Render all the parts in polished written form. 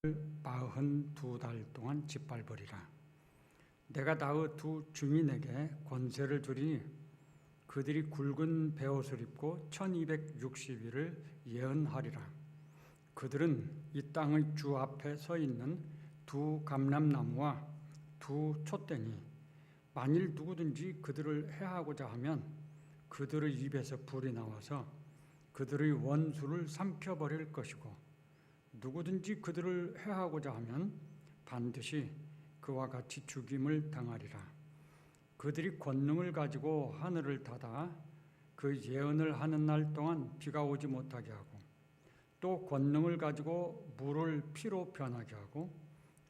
42달 동안 짓밟으리라. 내가 나의 두 주민에게 권세를 주리니 그들이 굵은 베옷을 입고 1260일을 예언하리라. 그들은 이 땅의 주 앞에 서 있는 두 감람나무와 두 촛대니 만일 누구든지 그들을 해하고자 하면 그들의 입에서 불이 나와서 그들의 원수를 삼켜버릴 것이고 누구든지 그들을 해하고자 하면 반드시 그와 같이 죽임을 당하리라. 그들이 권능을 가지고 하늘을 닫아 그 예언을 하는 날 동안 비가 오지 못하게 하고 또 권능을 가지고 물을 피로 변하게 하고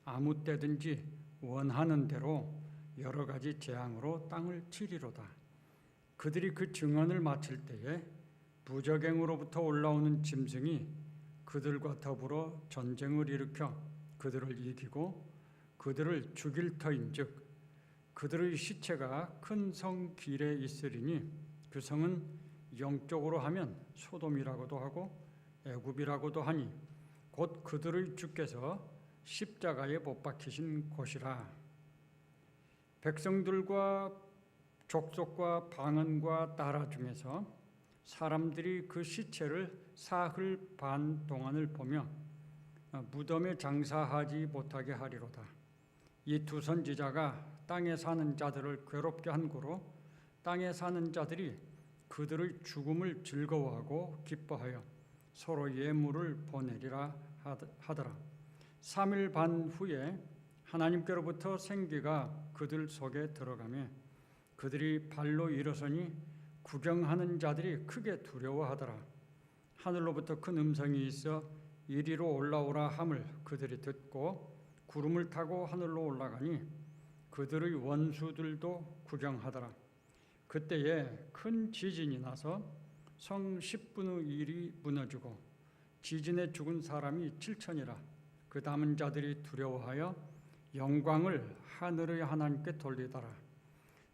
아무 때든지 원하는 대로 여러 가지 재앙으로 땅을 치리로다. 그들이 그 증언을 마칠 때에 부적행으로부터 올라오는 짐승이 그들과 더불어 전쟁을 일으켜 그들을 이기고 그들을 죽일 터인즉 그들의 시체가 큰 성 길에 있으리니 그 성은 영적으로 하면 소돔이라고도 하고 애굽이라고도 하니 곧 그들의 주께서 십자가에 못 박히신 곳이라. 백성들과 족속과 방언과 나라 중에서 사람들이 그 시체를 사흘 반 동안을 보며 무덤에 장사하지 못하게 하리로다. 이 두 선지자가 땅에 사는 자들을 괴롭게 한 고로 땅에 사는 자들이 그들의 죽음을 즐거워하고 기뻐하여 서로 예물을 보내리라 하더라. 3일 반 후에 하나님께로부터 생기가 그들 속에 들어가며 그들이 발로 일어서니 구경하는 자들이 크게 두려워하더라. 하늘로부터 큰 음성이 있어 이리로 올라오라 함을 그들이 듣고 구름을 타고 하늘로 올라가니 그들의 원수들도 구경하더라. 그때에 큰 지진이 나서 성 10분의 1이 무너지고 지진에 죽은 사람이 7천이라. 그 남은 자들이 두려워하여 영광을 하늘의 하나님께 돌리더라.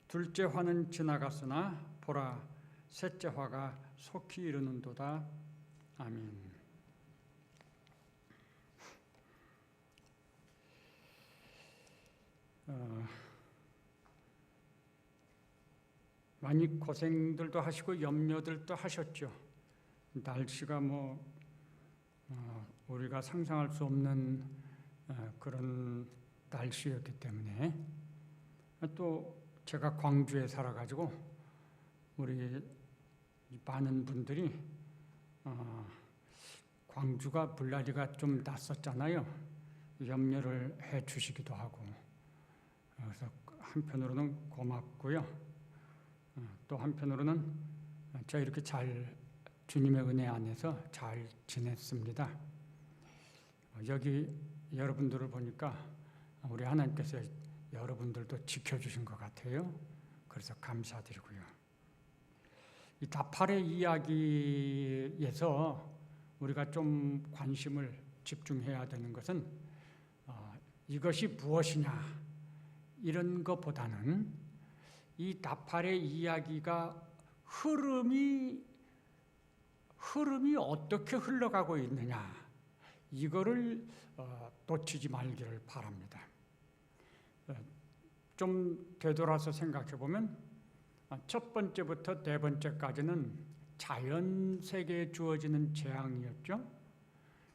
둘째 화는 지나갔으나 보라, 셋째 화가 속히 이르는도다. 아멘. 많이 고생들도 하시고 염려들도 하셨죠. 날씨가 우리가 상상할 수 없는 그런 날씨였기 때문에 또 제가 광주에 살아가지고 우리 많은 분들이 광주가 불나리가 좀 났었잖아요. 염려를 해 주시기도 하고 그래서 한편으로는 고맙고요. 또 한편으로는 제가 이렇게 잘 주님의 은혜 안에서 잘 지냈습니다. 여기 여러분들을 보니까 우리 하나님께서 여러분들도 지켜주신 것 같아요. 그래서 감사드리고요. 이 다팔의 이야기에서 우리가 좀 관심을 집중해야 되는 것은 이것이 무엇이냐 이런 것보다는 이 다팔의 이야기가 흐름이 어떻게 흘러가고 있느냐 이거를 놓치지 말기를 바랍니다. 좀 되돌아서 생각해 보면 첫 번째부터 네 번째까지는 자연 세계에 주어지는 재앙이었죠.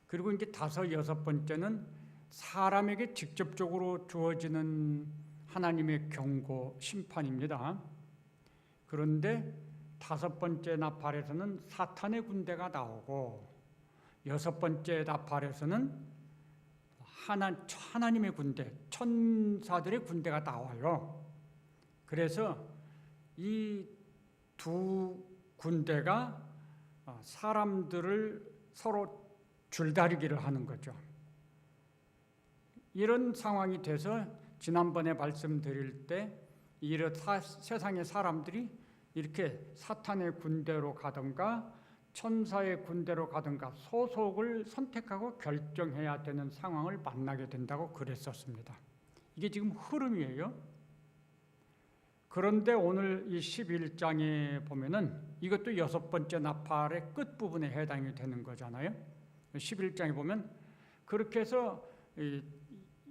그리고 이제 다섯, 여섯 번째는 사람에게 직접적으로 주어지는 하나님의 경고, 심판입니다. 그런데 다섯 번째 나팔에서는 사탄의 군대가 나오고 여섯 번째 나팔에서는 하나님의 군대, 천사들의 군대가 나와요. 그래서 이 두 군대가 사람들을 서로 줄다리기를 하는 거죠. 이런 상황이 돼서 지난번에 말씀드릴 때 세상의 사람들이 이렇게 사탄의 군대로 가든가 천사의 군대로 가든가 소속을 선택하고 결정해야 되는 상황을 만나게 된다고 그랬었습니다. 이게 지금 흐름이에요. 그런데 오늘 이 11장에 보면은 이것도 여섯 번째 나팔의 끝부분에 해당이 되는 거잖아요. 11장에 보면 그렇게 해서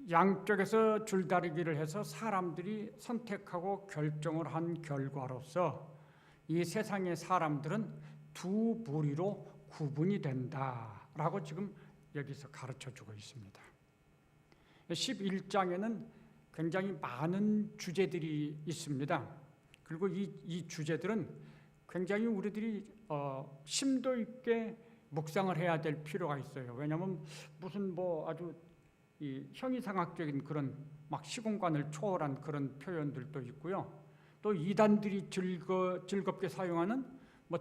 양쪽에서 줄다리기를 해서 사람들이 선택하고 결정을 한 결과로서 이 세상의 사람들은 두 부류로 구분이 된다라고 지금 여기서 가르쳐주고 있습니다. 11장에는 굉장히 많은 주제들이 있습니다. 그리고 이 주제들은 굉장히 우리들이 심도 있게 묵상을 해야 될 필요가 있어요. 왜냐하면 무슨 아주 이 형이상학적인 그런 막 시공간을 초월한 그런 표현들도 있고요. 또 이단들이 즐겁게 사용하는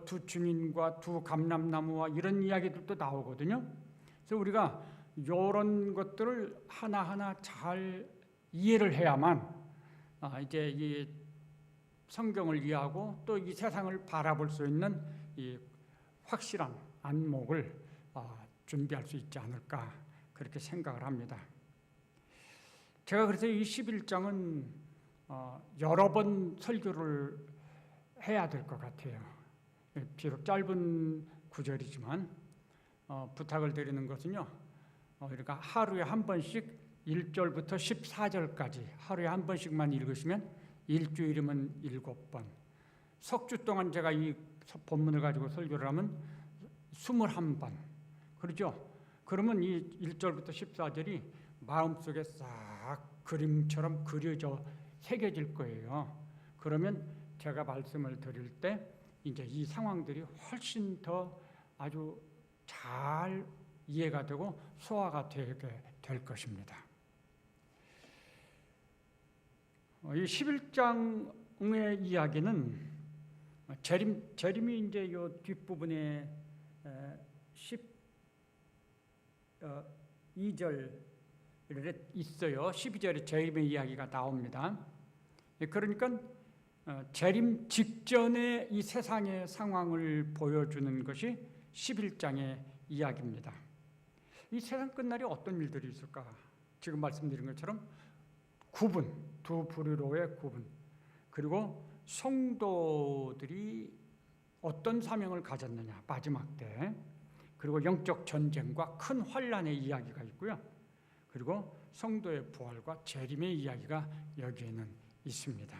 두 증인과 두 감람나무와 이런 이야기들도 나오거든요. 그래서 우리가 이런 것들을 하나하나 잘 이해를 해야만 이제 이 성경을 이해하고 또 이 세상을 바라볼 수 있는 이 확실한 안목을 준비할 수 있지 않을까 그렇게 생각을 합니다. 제가 그래서 이 11장은 여러 번 설교를 해야 될 것 같아요. 비록 짧은 구절이지만 부탁을 드리는 것은요. 그러니까 하루에 한 번씩 1절부터 14절까지 하루에 한 번씩만 읽으시면 일주일이면 7번, 석주 동안 제가 이 본문을 가지고 설교를 하면 21번, 그렇죠? 그러면 이 1절부터 14절이 마음속에 싹 그림처럼 그려져 새겨질 거예요. 그러면 제가 말씀을 드릴 때 이제 이 상황들이 훨씬 더 아주 잘 이해가 되고 소화가 되게 될 것입니다. 이 11장의 이야기는 재림이 이제 이 뒷부분에 12절에 있어요. 12절에 재림의 이야기가 나옵니다. 그러니까 재림 직전의 이 세상의 상황을 보여주는 것이 11장의 이야기입니다. 이 세상 끝날이 어떤 일들이 있을까? 지금 말씀드린 것처럼 두 부류로의 구분, 그리고 성도들이 어떤 사명을 가졌느냐 마지막 때, 그리고 영적 전쟁과 큰 환난의 이야기가 있고요. 그리고 성도의 부활과 재림의 이야기가 여기에는 있습니다.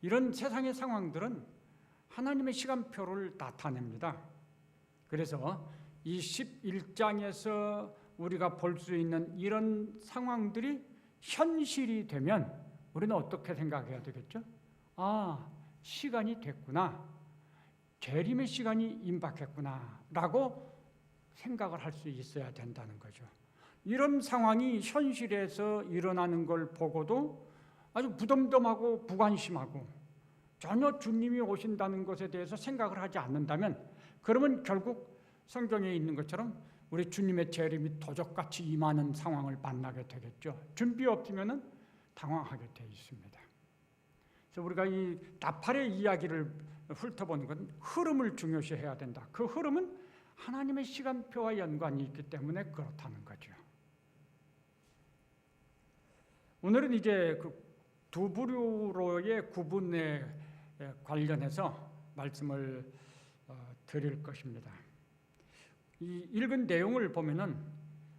이런 세상의 상황들은 하나님의 시간표를 나타냅니다. 그래서 이 11장에서 우리가 볼 수 있는 이런 상황들이 현실이 되면 우리는 어떻게 생각해야 되겠죠? 시간이 됐구나. 재림의 시간이 임박했구나 라고 생각을 할 수 있어야 된다는 거죠. 이런 상황이 현실에서 일어나는 걸 보고도 아주 무덤덤하고 무관심하고 전혀 주님이 오신다는 것에 대해서 생각을 하지 않는다면, 그러면 결국 성경에 있는 것처럼 우리 주님의 재림이 도적같이 임하는 상황을 만나게 되겠죠. 준비 없으면 당황하게 되어 있습니다. 그래서 우리가 이 나팔의 이야기를 훑어보는 건 흐름을 중요시해야 된다. 그 흐름은 하나님의 시간표와 연관이 있기 때문에 그렇다는 거죠. 오늘은 이제 그 두 부류로의 구분에 관련해서 말씀을 드릴 것입니다. 이 읽은 내용을 보면은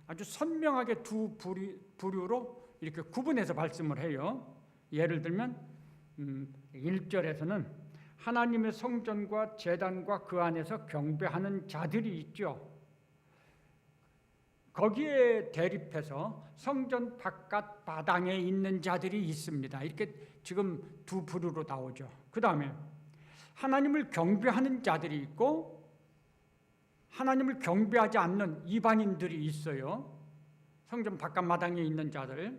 아주 선명하게 두 부류로 이렇게 구분해서 말씀을 해요. 예를 들면 1절에서는 하나님의 성전과 제단과 그 안에서 경배하는 자들이 있죠. 거기에 대립해서 성전 바깥 마당에 있는 자들이 있습니다. 이렇게 지금 두 부류로 나오죠. 그 다음에 하나님을 경배하는 자들이 있고 하나님을 경배하지 않는 이방인들이 있어요. 성전 바깥 마당에 있는 자들.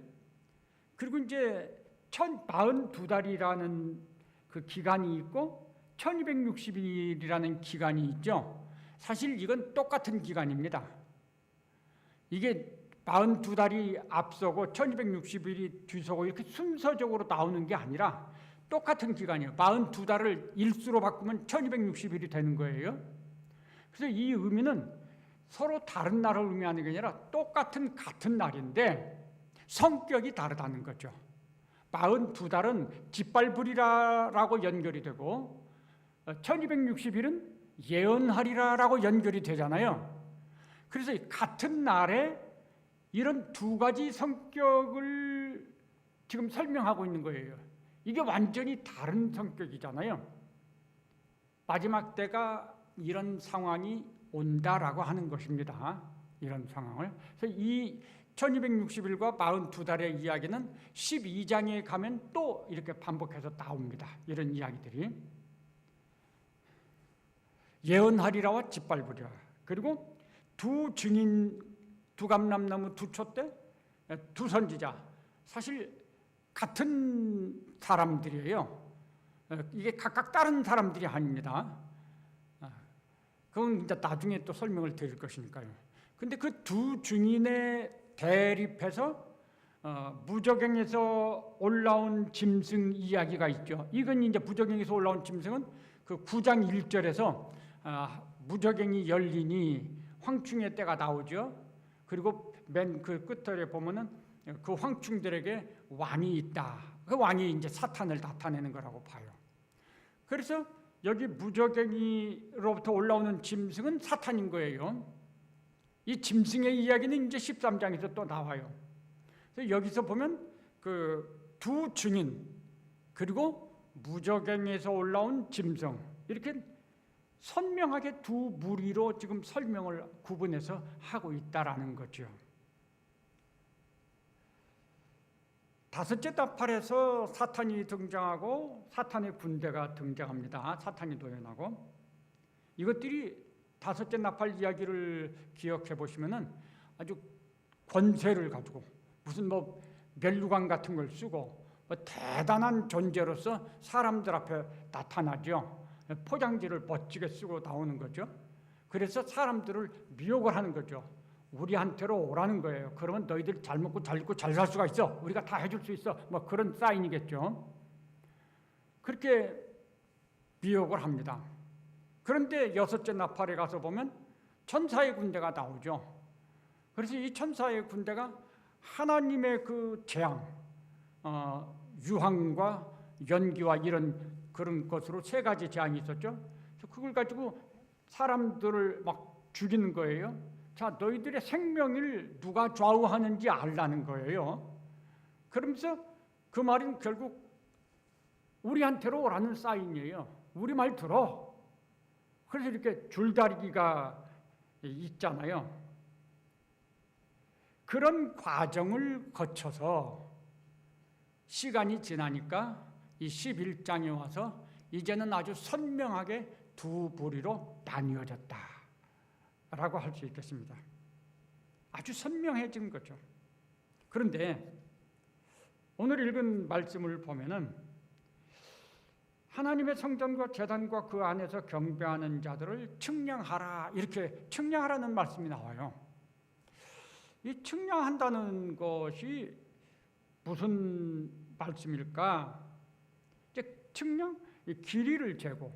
그리고 이제 1042달이라는 그 기간이 있고 1260일이라는 기간이 있죠. 사실 이건 똑같은 기간입니다. 이게 42달이 앞서고 1260일이 뒤서고 이렇게 순서적으로 나오는 게 아니라 똑같은 기간이에요. 42달을 일수로 바꾸면 1260일이 되는 거예요. 그래서 이 의미는 서로 다른 날을 의미하는 게 아니라 같은 날인데 성격이 다르다는 거죠. 42달은 짓밟으리라라고 연결이 되고 1260일은 예언하리라라고 연결이 되잖아요. 그래서 같은 날에 이런 두 가지 성격을 지금 설명하고 있는 거예요. 이게 완전히 다른 성격이잖아요. 마지막 때가 이런 상황이 온다라고 하는 것입니다. 이런 상황을. 그래서 이 1260일과 42달의 이야기는 12장에 가면 또 이렇게 반복해서 나옵니다. 이런 이야기들이. 예언하리라와 짓밟으리라. 그리고 두 증인, 두 감람나무 두 촛대, 두 선지자. 사실 같은 사람들이에요. 이게 각각 다른 사람들이 아닙니다. 그건 이제 나중에 또 설명을 드릴 것이니까요. 근데 그 두 증인의 대립해서 무저갱에서 올라온 짐승 이야기가 있죠. 이건 이제 무저갱에서 올라온 짐승은 그 9장 1절에서 무저갱이 열리니 황충의 때가 나오죠. 그리고 맨 그 끝절에 보면은 그 황충들에게 왕이 있다. 그 왕이 이제 사탄을 나타내는 거라고 봐요. 그래서 여기 무저갱이로부터 올라오는 짐승은 사탄인 거예요. 이 짐승의 이야기는 이제 13장에서 또 나와요. 그래서 여기서 보면 그 두 증인 그리고 무저갱에서 올라온 짐승 이렇게 선명하게 두 무리로 지금 설명을 구분해서 하고 있다라는 거죠. 다섯째 나팔에서 사탄이 등장하고 사탄의 군대가 등장합니다. 사탄이 도연하고 이것들이 다섯째 나팔 이야기를 기억해 보시면은 아주 권세를 가지고 무슨 뭐 멸류관 같은 걸 쓰고 뭐 대단한 존재로서 사람들 앞에 나타나죠. 포장지를 멋지게 쓰고 나오는 거죠. 그래서 사람들을 미혹을 하는 거죠. 우리한테로 오라는 거예요. 그러면 너희들 잘 먹고 잘 입고 잘 살 수가 있어. 우리가 다 해줄 수 있어. 뭐 그런 사인이겠죠. 그렇게 미혹을 합니다. 그런데 여섯째 나팔에 가서 보면 천사의 군대가 나오죠. 그래서 이 천사의 군대가 하나님의 그 재앙, 유황과 연기와 이런 그런 것으로 세 가지 재앙이 있었죠. 그래서 그걸 가지고 사람들을 막 죽이는 거예요. 자, 너희들의 생명을 누가 좌우하는지 알라는 거예요. 그러면서 그 말은 결국 우리한테로 오라는 사인이에요. 우리 말 들어. 그래서 이렇게 줄다리기가 있잖아요. 그런 과정을 거쳐서 시간이 지나니까 이 11장에 와서 이제는 아주 선명하게 두 부리로 나뉘어졌다 라고 할 수 있겠습니다. 아주 선명해진 거죠. 그런데 오늘 읽은 말씀을 보면은 하나님의 성전과 제단과 그 안에서 경배하는 자들을 측량하라 이렇게 측량하라는 말씀이 나와요. 이 측량한다는 것이 무슨 말씀일까? 이제 측량, 길이를 재고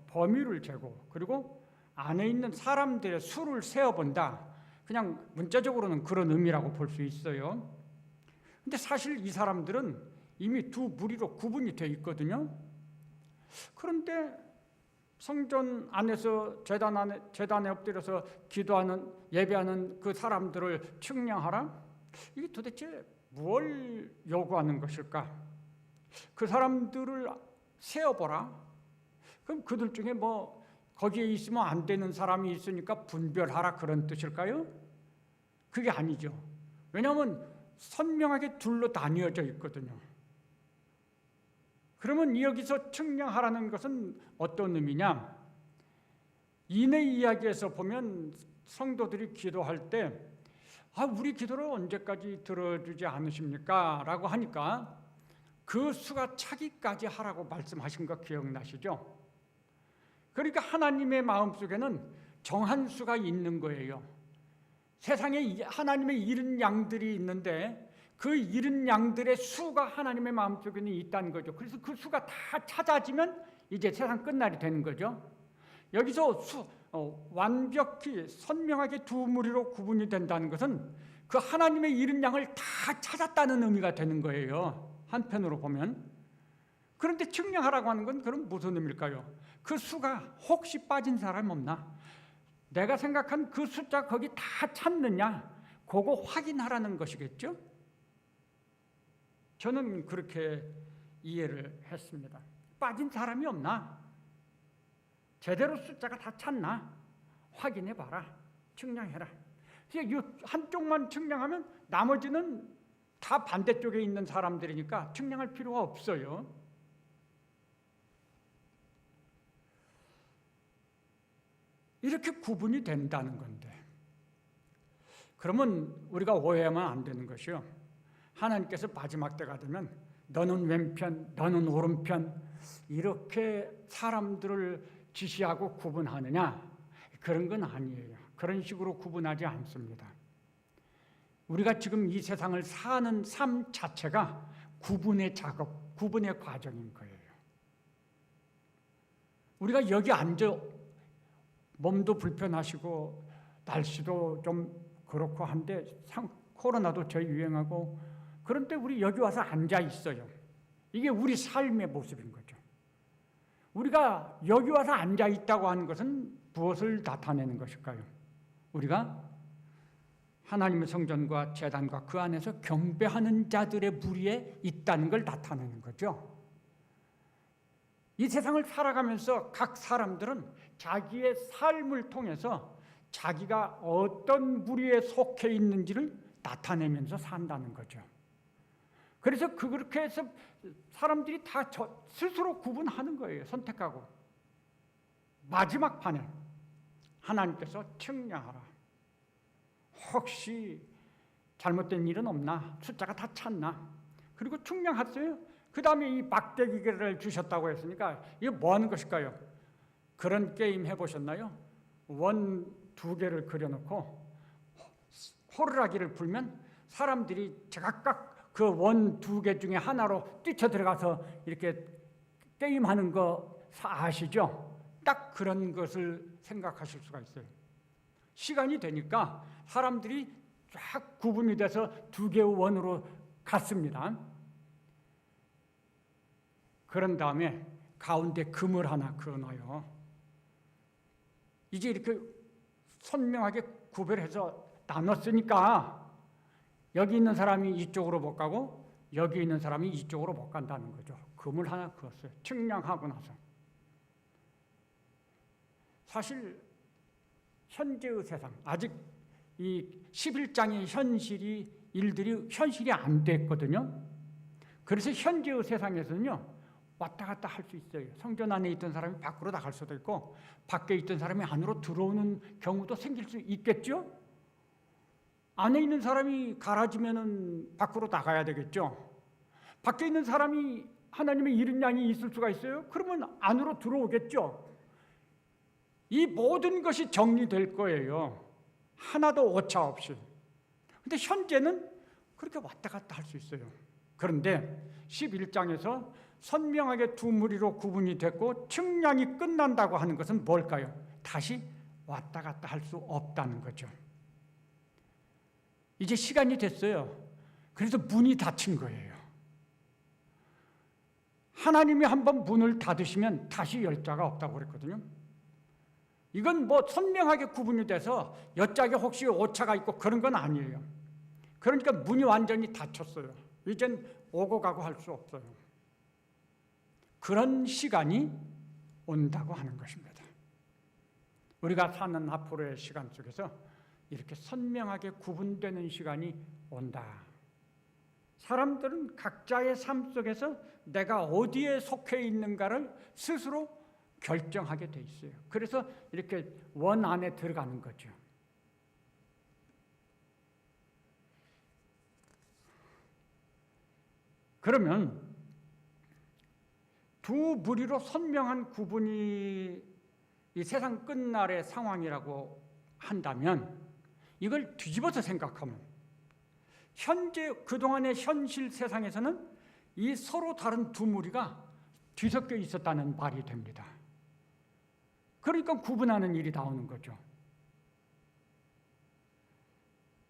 범위를 재고 그리고 안에 있는 사람들의 수를 세어본다. 그냥 문자적으로는 그런 의미라고 볼 수 있어요. 근데 사실 이 사람들은 이미 두 무리로 구분이 되어 있거든요. 그런데 성전 안에서 제단에 엎드려서 기도하는 예배하는 그 사람들을 측량하라? 이게 도대체 뭘 요구하는 것일까? 그 사람들을 세어보라. 그럼 그들 중에 뭐 거기에 있으면 안 되는 사람이 있으니까 분별하라 그런 뜻일까요? 그게 아니죠. 왜냐하면 선명하게 둘로 나뉘어져 있거든요. 그러면 여기서 측량하라는 것은 어떤 의미냐? 이내 이야기에서 보면 성도들이 기도할 때 우리 기도를 언제까지 들어주지 않으십니까? 라고 하니까 그 수가 차기까지 하라고 말씀하신 거 기억나시죠? 그러니까 하나님의 마음속에는 정한 수가 있는 거예요. 세상에 하나님의 잃은 양들이 있는데 그 잃은 양들의 수가 하나님의 마음속에는 있다는 거죠. 그래서 그 수가 다 찾아지면 이제 세상 끝날이 되는 거죠. 여기서 완벽히 선명하게 두 무리로 구분이 된다는 것은 그 하나님의 잃은 양을 다 찾았다는 의미가 되는 거예요. 한편으로 보면. 그런데 측량하라고 하는 건 그럼 무슨 의미일까요? 그 수가 혹시 빠진 사람이 없나? 내가 생각한 그 숫자 거기 다 찾느냐? 그거 확인하라는 것이겠죠? 저는 그렇게 이해를 했습니다. 빠진 사람이 없나? 제대로 숫자가 다 찼나? 확인해봐라. 측량해라. 이 한쪽만 측량하면 나머지는 다 반대쪽에 있는 사람들이니까 측량할 필요가 없어요. 이렇게 구분이 된다는 건데, 그러면 우리가 오해하면 안 되는 것이요, 하나님께서 마지막 때가 되면 너는 왼편, 너는 오른편 이렇게 사람들을 지시하고 구분하느냐? 그런 건 아니에요. 그런 식으로 구분하지 않습니다. 우리가 지금 이 세상을 사는 삶 자체가 구분의 작업, 구분의 과정인 거예요. 우리가 여기 앉아 몸도 불편하시고 날씨도 좀 그렇고 한데 코로나도 재유행하고, 그런데 우리 여기 와서 앉아 있어요. 이게 우리 삶의 모습인 거죠. 우리가 여기 와서 앉아 있다고 하는 것은 무엇을 나타내는 것일까요? 우리가 하나님의 성전과 제단과 그 안에서 경배하는 자들의 무리에 있다는 걸 나타내는 거죠. 이 세상을 살아가면서 각 사람들은 자기의 삶을 통해서 자기가 어떤 무리에 속해 있는지를 나타내면서 산다는 거죠. 그래서 그렇게 해서 사람들이 다 스스로 구분하는 거예요. 선택하고. 마지막 판에 하나님께서 측량하라. 혹시 잘못된 일은 없나? 숫자가 다 찼나? 그리고 측량했어요. 그 다음에 이 막대기계를 주셨다고 했으니까 이게 뭐 하는 것일까요? 그런 게임 해보셨나요? 원 2개를 그려놓고 호루라기를 불면 사람들이 제각각 그 원 2개 중에 하나로 뛰쳐들어가서 이렇게 게임하는 거 아시죠? 딱 그런 것을 생각하실 수가 있어요. 시간이 되니까 사람들이 쫙 구분이 돼서 2개의 원으로 갔습니다. 그런 다음에 가운데 금을 하나 그어놔요. 이제 이렇게 선명하게 구별해서 나눴으니까 여기 있는 사람이 이쪽으로 못 가고 여기 있는 사람이 이쪽으로 못 간다는 거죠. 금을 하나 그었어요. 측량하고 나서. 사실 현재의 세상, 아직 이 11장의 일들이 현실이 안 됐거든요. 그래서 현재의 세상에서는요, 왔다 갔다 할 수 있어요. 성전 안에 있던 사람이 밖으로 나갈 수도 있고 밖에 있던 사람이 안으로 들어오는 경우도 생길 수 있겠죠. 안에 있는 사람이 갈아지면은 밖으로 나가야 되겠죠. 밖에 있는 사람이 하나님의 이른 양이 있을 수가 있어요. 그러면 안으로 들어오겠죠. 이 모든 것이 정리될 거예요. 하나도 오차 없이. 근데 현재는 그렇게 왔다 갔다 할 수 있어요. 그런데 11장에서 선명하게 두 무리로 구분이 됐고 측량이 끝난다고 하는 것은 뭘까요? 다시 왔다 갔다 할 수 없다는 거죠. 이제 시간이 됐어요. 그래서 문이 닫힌 거예요. 하나님이 한번 문을 닫으시면 다시 열 자가 없다고 그랬거든요. 이건 뭐 선명하게 구분이 돼서 여짝에 혹시 오차가 있고 그런 건 아니에요. 그러니까 문이 완전히 닫혔어요. 이젠 오고 가고 할 수 없어요. 그런 시간이 온다고 하는 것입니다. 우리가 사는 앞으로의 시간 속에서 이렇게 선명하게 구분되는 시간이 온다. 사람들은 각자의 삶 속에서 내가 어디에 속해 있는가를 스스로 결정하게 돼 있어요. 그래서 이렇게 원 안에 들어가는 거죠. 그러면 두 무리로 선명한 구분이 이 세상 끝날의 상황이라고 한다면 이걸 뒤집어서 생각하면 현재 그동안의 현실 세상에서는 이 서로 다른 두 무리가 뒤섞여 있었다는 말이 됩니다. 그러니까 구분하는 일이 나오는 거죠.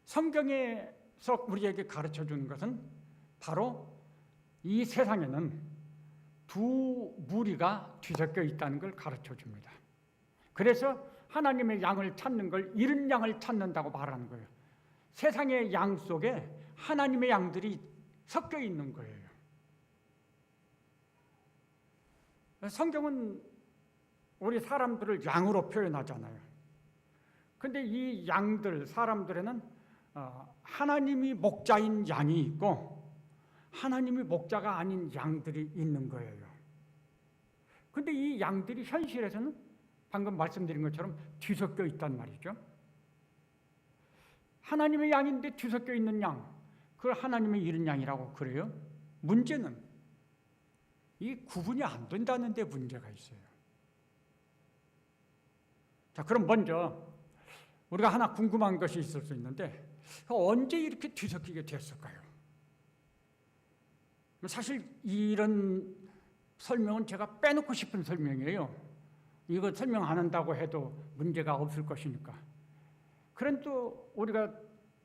성경에서 우리에게 가르쳐 주는 것은 바로 이 세상에는 두 무리가 뒤섞여 있다는 걸 가르쳐 줍니다. 그래서 하나님의 양을 찾는 걸 이른 양을 찾는다고 말하는 거예요. 세상의 양 속에 하나님의 양들이 섞여 있는 거예요. 성경은 우리 사람들을 양으로 표현하잖아요. 근데 이 양들, 사람들에는 하나님이 목자인 양이 있고 하나님이 목자가 아닌 양들이 있는 거예요. 근데 이 양들이 현실에서는 방금 말씀드린 것처럼 뒤섞여 있단 말이죠. 하나님의 양인데 뒤섞여 있는 양, 그걸 하나님의 이른 양이라고 그래요? 문제는 이 구분이 안 된다는 데 문제가 있어요. 자, 그럼 먼저 우리가 하나 궁금한 것이 있을 수 있는데 언제 이렇게 뒤섞이게 됐을까요? 사실 이런 설명은 제가 빼놓고 싶은 설명이에요. 이거 설명 안 한다고 해도 문제가 없을 것이니까. 그런데 또 우리가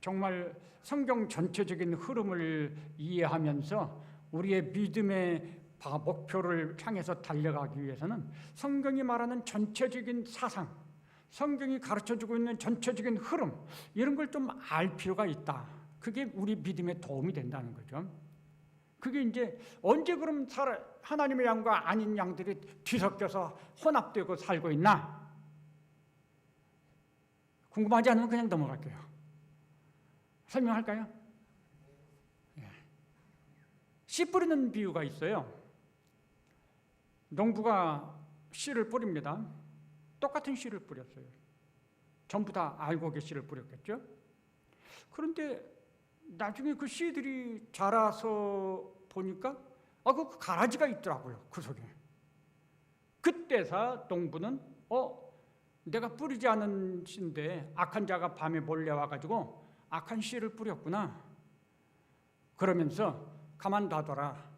정말 성경 전체적인 흐름을 이해하면서 우리의 믿음의 목표를 향해서 달려가기 위해서는 성경이 말하는 전체적인 사상, 성경이 가르쳐주고 있는 전체적인 흐름, 이런 걸 좀 알 필요가 있다. 그게 우리 믿음에 도움이 된다는 거죠. 그게 이제 언제 그럼 하나님의 양과 아닌 양들이 뒤섞여서 혼합되고 살고 있나? 궁금하지 않으면 그냥 넘어갈게요. 설명할까요? 씨 뿌리는 비유가 있어요. 농부가 씨를 뿌립니다. 똑같은 씨를 뿌렸어요. 전부 다 알곡의 씨를 뿌렸겠죠? 그런데 나중에 그 씨들이 자라서 보니까 그 가라지가 있더라고요. 그 속에. 그때서 농부는 내가 뿌리지 않은 씨인데 악한 자가 밤에 몰래 와가지고 악한 씨를 뿌렸구나. 그러면서 가만 놔둬라.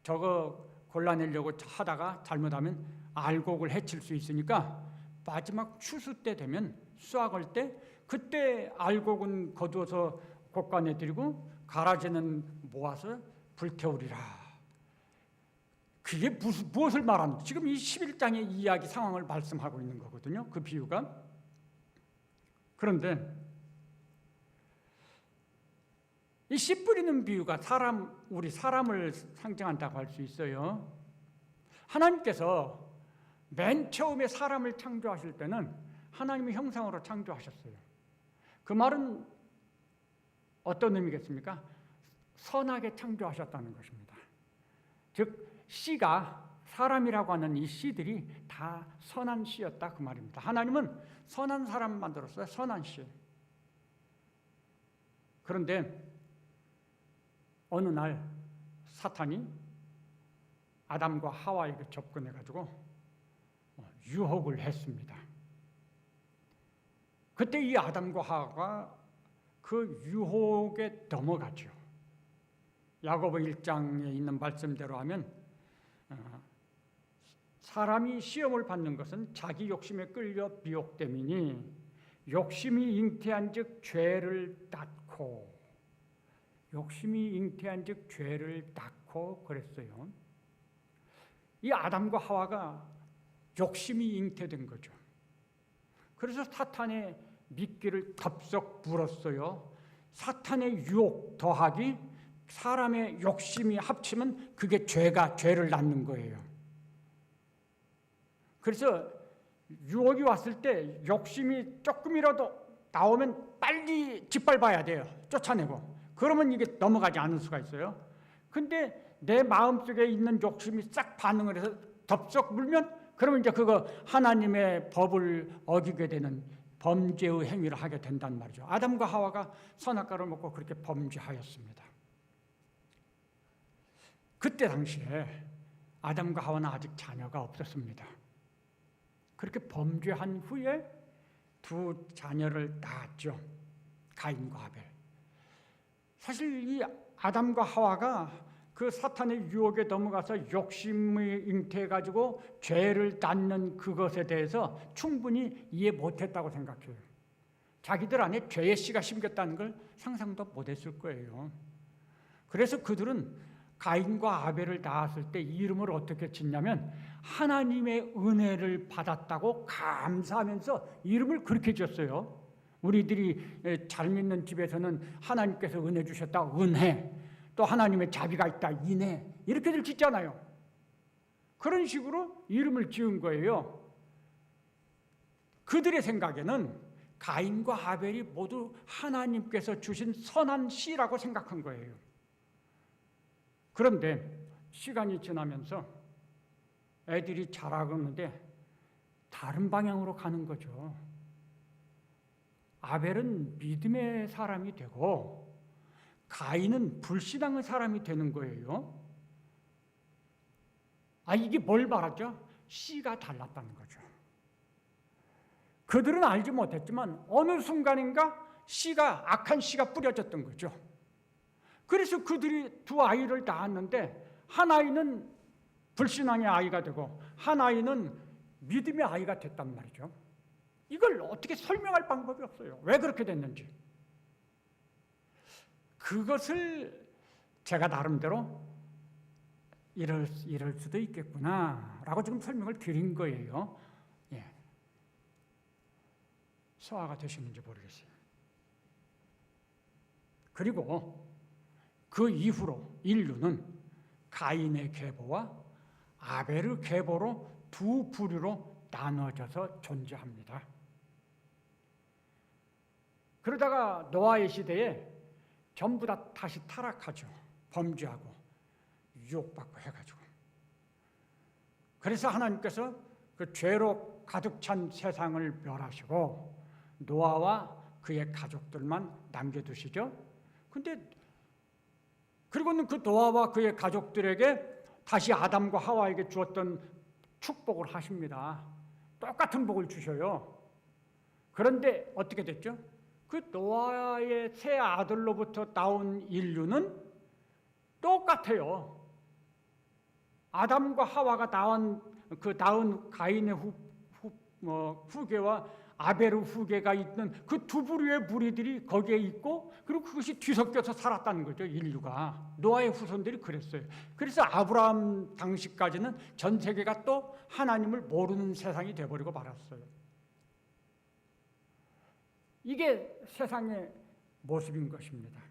저거 골라내려고 하다가 잘못하면 알곡을 해칠 수 있으니까 마지막 추수 때 되면 수확할 때 그때 알곡은 거두어서 곳간에드리고 가라지는 모아서 불태우리라. 그게 무엇을 말하는, 지금 이 11장의 이야기 상황을 말씀하고 있는 거거든요. 그 비유가. 그런데 이 씨 뿌리는 비유가 우리 사람을 상징한다고 할 수 있어요. 하나님께서 맨 처음에 사람을 창조하실 때는 하나님의 형상으로 창조하셨어요. 그 말은 어떤 의미겠습니까? 선하게 창조하셨다는 것입니다. 즉 씨가, 사람이라고 하는 이 씨들이 다 선한 씨였다, 그 말입니다. 하나님은 선한 사람 만들었어요. 선한 씨. 그런데 어느 날 사탄이 아담과 하와에게 접근해가지고 유혹을 했습니다. 그때 이 아담과 하와가 그 유혹에 넘어가죠. 야고보 1장에 있는 말씀대로 하면 사람이 시험을 받는 것은 자기 욕심에 끌려 미혹됨이니 욕심이 잉태한 즉 죄를 낳고, 욕심이 잉태한 즉 죄를 낳고 그랬어요. 이 아담과 하와가 욕심이 잉태된 거죠. 그래서 사탄의 미끼를 덥석 불었어요. 사탄의 유혹 더하기 사람의 욕심이 합치면 그게 죄를 낳는 거예요. 그래서 유혹이 왔을 때 욕심이 조금이라도 나오면 빨리 짓밟아야 돼요. 쫓아내고. 그러면 이게 넘어가지 않을 수가 있어요. 근데 내 마음속에 있는 욕심이 싹 반응을 해서 덥석 물면 그러면 이제 그거 하나님의 법을 어기게 되는 범죄의 행위를 하게 된단 말이죠. 아담과 하와가 선악과를 먹고 그렇게 범죄하였습니다. 그때 당시에 아담과 하와는 아직 자녀가 없었습니다. 그렇게 범죄한 후에 두 자녀를 낳았죠. 가인과 아벨. 사실 이 아담과 하와가 그 사탄의 유혹에 넘어가서 욕심이 잉태해가지고 죄를 낳는 그것에 대해서 충분히 이해 못했다고 생각해요. 자기들 안에 죄의 씨가 심겼다는 걸 상상도 못했을 거예요. 그래서 그들은 가인과 아벨을 낳았을 때 이름을 어떻게 짓냐면 하나님의 은혜를 받았다고 감사하면서 이름을 그렇게 지었어요. 우리들이 잘 믿는 집에서는 하나님께서 은혜 주셨다, 은혜. 또 하나님의 자비가 있다, 인해. 이렇게들 짓잖아요. 그런 식으로 이름을 지은 거예요. 그들의 생각에는 가인과 아벨이 모두 하나님께서 주신 선한 씨라고 생각한 거예요. 그런데 시간이 지나면서 애들이 자라는데 다른 방향으로 가는 거죠. 아벨은 믿음의 사람이 되고 가인은 불신앙의 사람이 되는 거예요. 이게 뭘 말하죠? 씨가 달랐다는 거죠. 그들은 알지 못했지만 어느 순간인가 악한 씨가 뿌려졌던 거죠. 그래서 그들이 두 아이를 낳았는데 한 아이는 불신앙의 아이가 되고 한 아이는 믿음의 아이가 됐단 말이죠. 이걸 어떻게 설명할 방법이 없어요. 왜 그렇게 됐는지. 그것을 제가 나름대로 이럴 수도 있겠구나라고 지금 설명을 드린 거예요. 예. 소화가 되시는지 모르겠어요. 그리고 그 이후로 인류는 가인의 계보와 아벨의 계보로 두 부류로 나눠져서 존재합니다. 그러다가 노아의 시대에 전부 다 다시 타락하죠. 범죄하고 유혹받고 해가지고. 그래서 하나님께서 그 죄로 가득 찬 세상을 멸하시고 노아와 그의 가족들만 남겨두시죠. 근데 그리고는 그 노아와 그의 가족들에게 다시 아담과 하와에게 주었던 축복을 하십니다. 똑같은 복을 주셔요. 그런데 어떻게 됐죠? 그 노아의 세 아들로부터 나온 인류는 똑같아요. 아담과 하와가 낳은 가인의 후계와 아벨의 후계가 있는 그 두 부류의 무리들이 거기에 있고, 그리고 그것이 뒤섞여서 살았다는 거죠. 인류가. 노아의 후손들이 그랬어요. 그래서 아브라함 당시까지는 전 세계가 또 하나님을 모르는 세상이 돼버리고 말았어요. 이게 세상의 모습인 것입니다.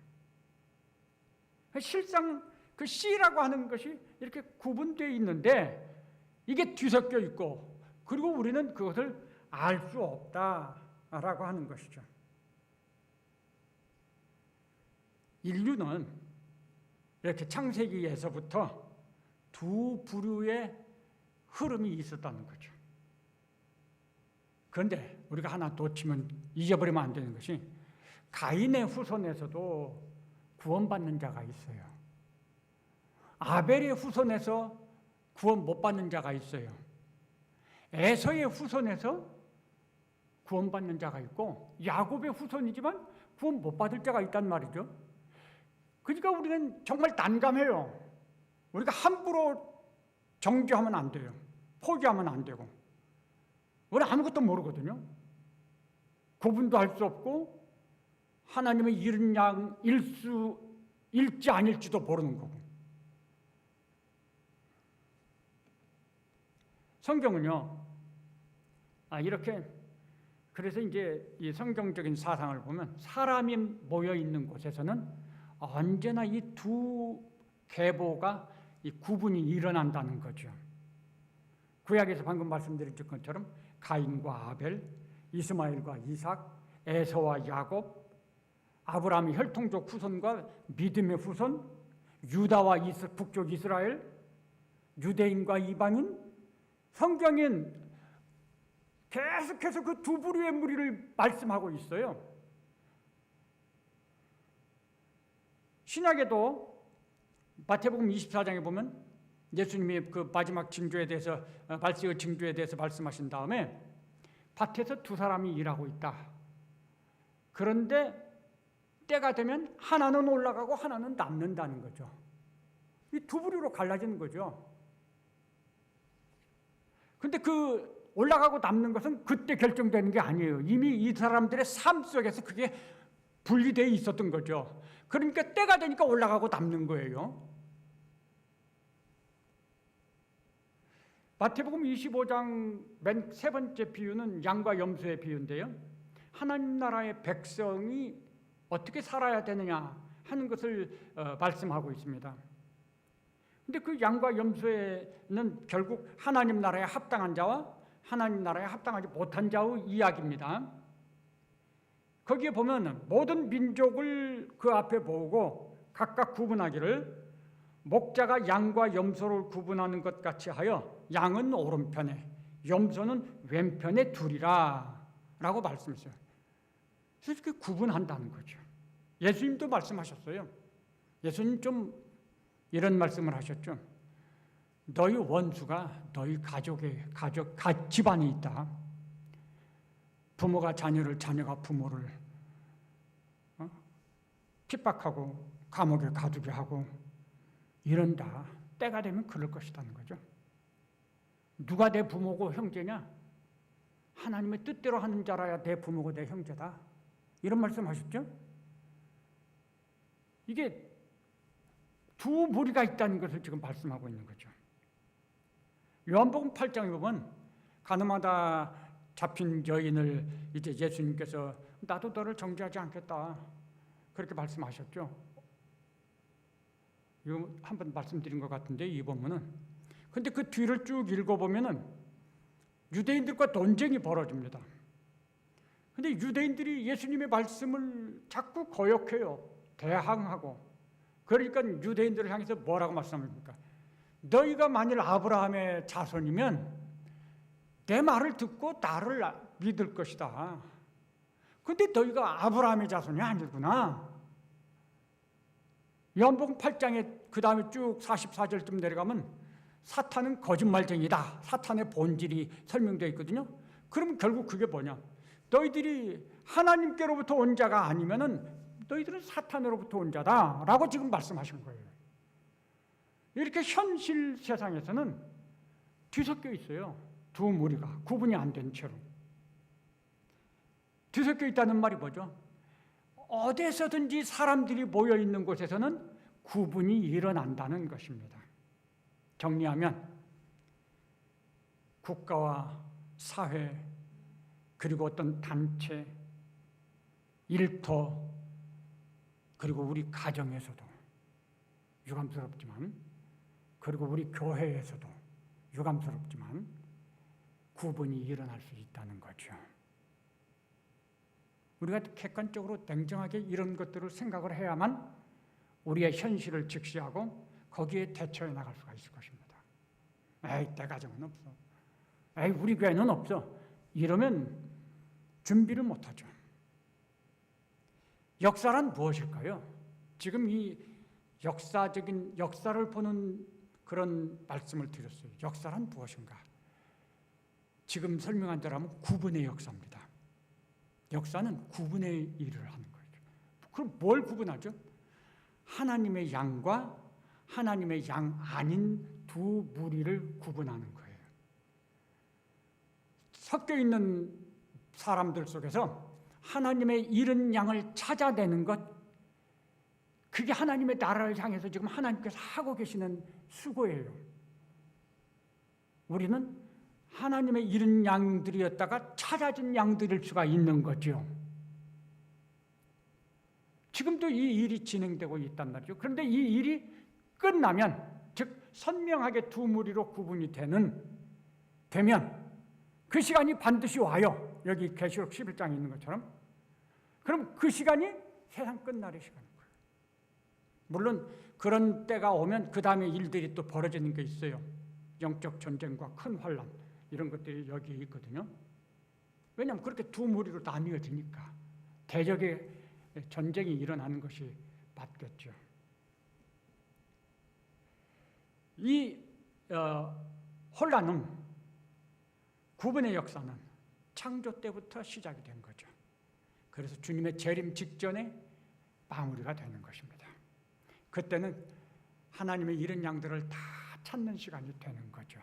실상 그 씨라고 하는 것이 이렇게 구분되어 있는데 이게 뒤섞여 있고, 그리고 우리는 그것을 알 수 없다라고 하는 것이죠. 인류는 이렇게 창세기에서부터 두 부류의 흐름이 있었다는 거죠. 그런데 우리가 하나 놓치면, 잊어버리면 안 되는 것이 가인의 후손에서도 구원받는 자가 있어요. 아벨의 후손에서 구원 못 받는 자가 있어요. 에서의 후손에서 구원받는 자가 있고 야곱의 후손이지만 구원 못 받을 자가 있단 말이죠. 그러니까 우리는 정말 난감해요. 우리가 함부로 정죄하면 안 돼요. 포기하면 안 되고. 우리는 아무것도 모르거든요. 구분도 할 수 없고 하나님의 이른 일지 아닐지도 모르는 거고. 성경은요, 이렇게, 그래서 이제 이 성경적인 사상을 보면 사람이 모여 있는 곳에서는 언제나 이 두 계보가 이 구분이 일어난다는 거죠. 구약에서 방금 말씀드린 것처럼 가인과 아벨, 이스마엘과 이삭, 에서와 야곱, 아브라함의 혈통적 후손과 믿음의 후손, 유다와 북쪽 이스라엘, 유대인과 이방인. 성경엔 계속해서 그 두 부류의 무리를 말씀하고 있어요. 신약에도 마태복음 24장에 보면 예수님이 그 마지막 징조에 대해서, 말씀의 징조에 대해서 말씀하신 다음에 밭에서 두 사람이 일하고 있다. 그런데 때가 되면 하나는 올라가고 하나는 남는다는 거죠. 이 두 부류로 갈라지는 거죠. 근데 그 올라가고 남는 것은 그때 결정되는 게 아니에요. 이미 이 사람들의 삶 속에서 그게 분리되어 있었던 거죠. 그러니까 때가 되니까 올라가고 남는 거예요. 마태복음 25장 맨 세 번째 비유는 양과 염소의 비유인데요. 하나님 나라의 백성이 어떻게 살아야 되느냐 하는 것을 말씀하고 있습니다. 근데 그 양과 염소에는 결국 하나님 나라에 합당한 자와 하나님 나라에 합당하지 못한 자의 이야기입니다. 거기에 보면 모든 민족을 그 앞에 모으고 각각 구분하기를 목자가 양과 염소를 구분하는 것 같이 하여 양은 오른편에 염소는 왼편에 두리라 라고 말씀했어요. 그래서 이렇게 구분한다는 거죠. 예수님도 말씀하셨어요. 예수님 좀 이런 말씀을 하셨죠. 너희 원수가 너희 집안에 있다. 부모가 자녀를, 자녀가 부모를 핍박하고 감옥에 가두게 하고 이런다. 때가 되면 그럴 것이라는 거죠. 누가 내 부모고 형제냐? 하나님의 뜻대로 하는 자라야 내 부모고 내 형제다. 이런 말씀하셨죠? 이게 두 무리가 있다는 것을 지금 말씀하고 있는 거죠. 요한복음 8장에 보면 가늠하다 잡힌 여인을 이제 예수님께서 나도 너를 정죄하지 않겠다 그렇게 말씀하셨죠. 이거 한번 말씀드린 것 같은데 이 본문은. 근데 그 뒤를 쭉 읽어보면은 유대인들과 논쟁이 벌어집니다. 근데 유대인들이 예수님의 말씀을 자꾸 거역해요. 대항하고. 그러니까 유대인들을 향해서 뭐라고 말씀합니까? 너희가 만일 아브라함의 자손이면 내 말을 듣고 나를 믿을 것이다. 근데 너희가 아브라함의 자손이 아니구나. 요한복음 8장에 그 다음에 쭉 44절쯤 내려가면 사탄은 거짓말쟁이다. 사탄의 본질이 설명되어 있거든요. 그럼 결국 그게 뭐냐? 너희들이 하나님께로부터 온 자가 아니면은 너희들은 사탄으로부터 온 자다 라고 지금 말씀하신 거예요. 이렇게 현실 세상에서는 뒤섞여 있어요. 두 무리가 구분이 안 된 채로 뒤섞여 있다는 말이 뭐죠? 어디서든지 사람들이 모여 있는 곳에서는 구분이 일어난다는 것입니다. 정리하면 국가와 사회 그리고 어떤 단체, 일터 그리고 우리 가정에서도 유감스럽지만 그리고 우리 교회에서도 유감스럽지만 구분이 일어날 수 있다는 거죠. 우리가 객관적으로 냉정하게 이런 것들을 생각을 해야만 우리의 현실을 직시하고 거기에 대처해 나갈 수가 있을 것입니다. 에이, 내 가정은 없어. 에이, 우리 교회는 없어. 이러면 준비를 못하죠. 역사란 무엇일까요? 지금 이 역사적인 역사를 보는 그런 말씀을 드렸어요. 역사란 무엇인가? 지금 설명한 대로 하면 구분의 역사입니다. 역사는 구분의 일을 하는 거죠. 그럼 뭘 구분하죠? 하나님의 양과 하나님의 양 아닌 두 무리를 구분하는 거예요. 섞여 있는 사람들 속에서 하나님의 잃은 양을 찾아내는 것, 그게 하나님의 나라를 향해서 지금 하나님께서 하고 계시는 수고예요. 우리는 하나님의 잃은 양들이었다가 찾아진 양들일 수가 있는 거죠. 지금도 이 일이 진행되고 있단 말이죠. 그런데 이 일이 끝나면, 즉 선명하게 두 무리로 구분이 되면 그 시간이 반드시 와요. 여기 계시록 11장에 있는 것처럼. 그럼 그 시간이 세상 끝날의 시간인 거예요. 물론 그런 때가 오면 그 다음에 일들이 또 벌어지는 게 있어요. 영적 전쟁과 큰 환란 이런 것들이 여기에 있거든요. 왜냐하면 그렇게 두 무리로 나뉘어지니까 대적의 전쟁이 일어나는 것이 맞겠죠. 이 혼란은, 구분의 역사는 창조 때부터 시작이 된 거죠. 그래서 주님의 재림 직전에 마무리가 되는 것입니다. 그때는 하나님의 잃은 양들을 다 찾는 시간이 되는 거죠.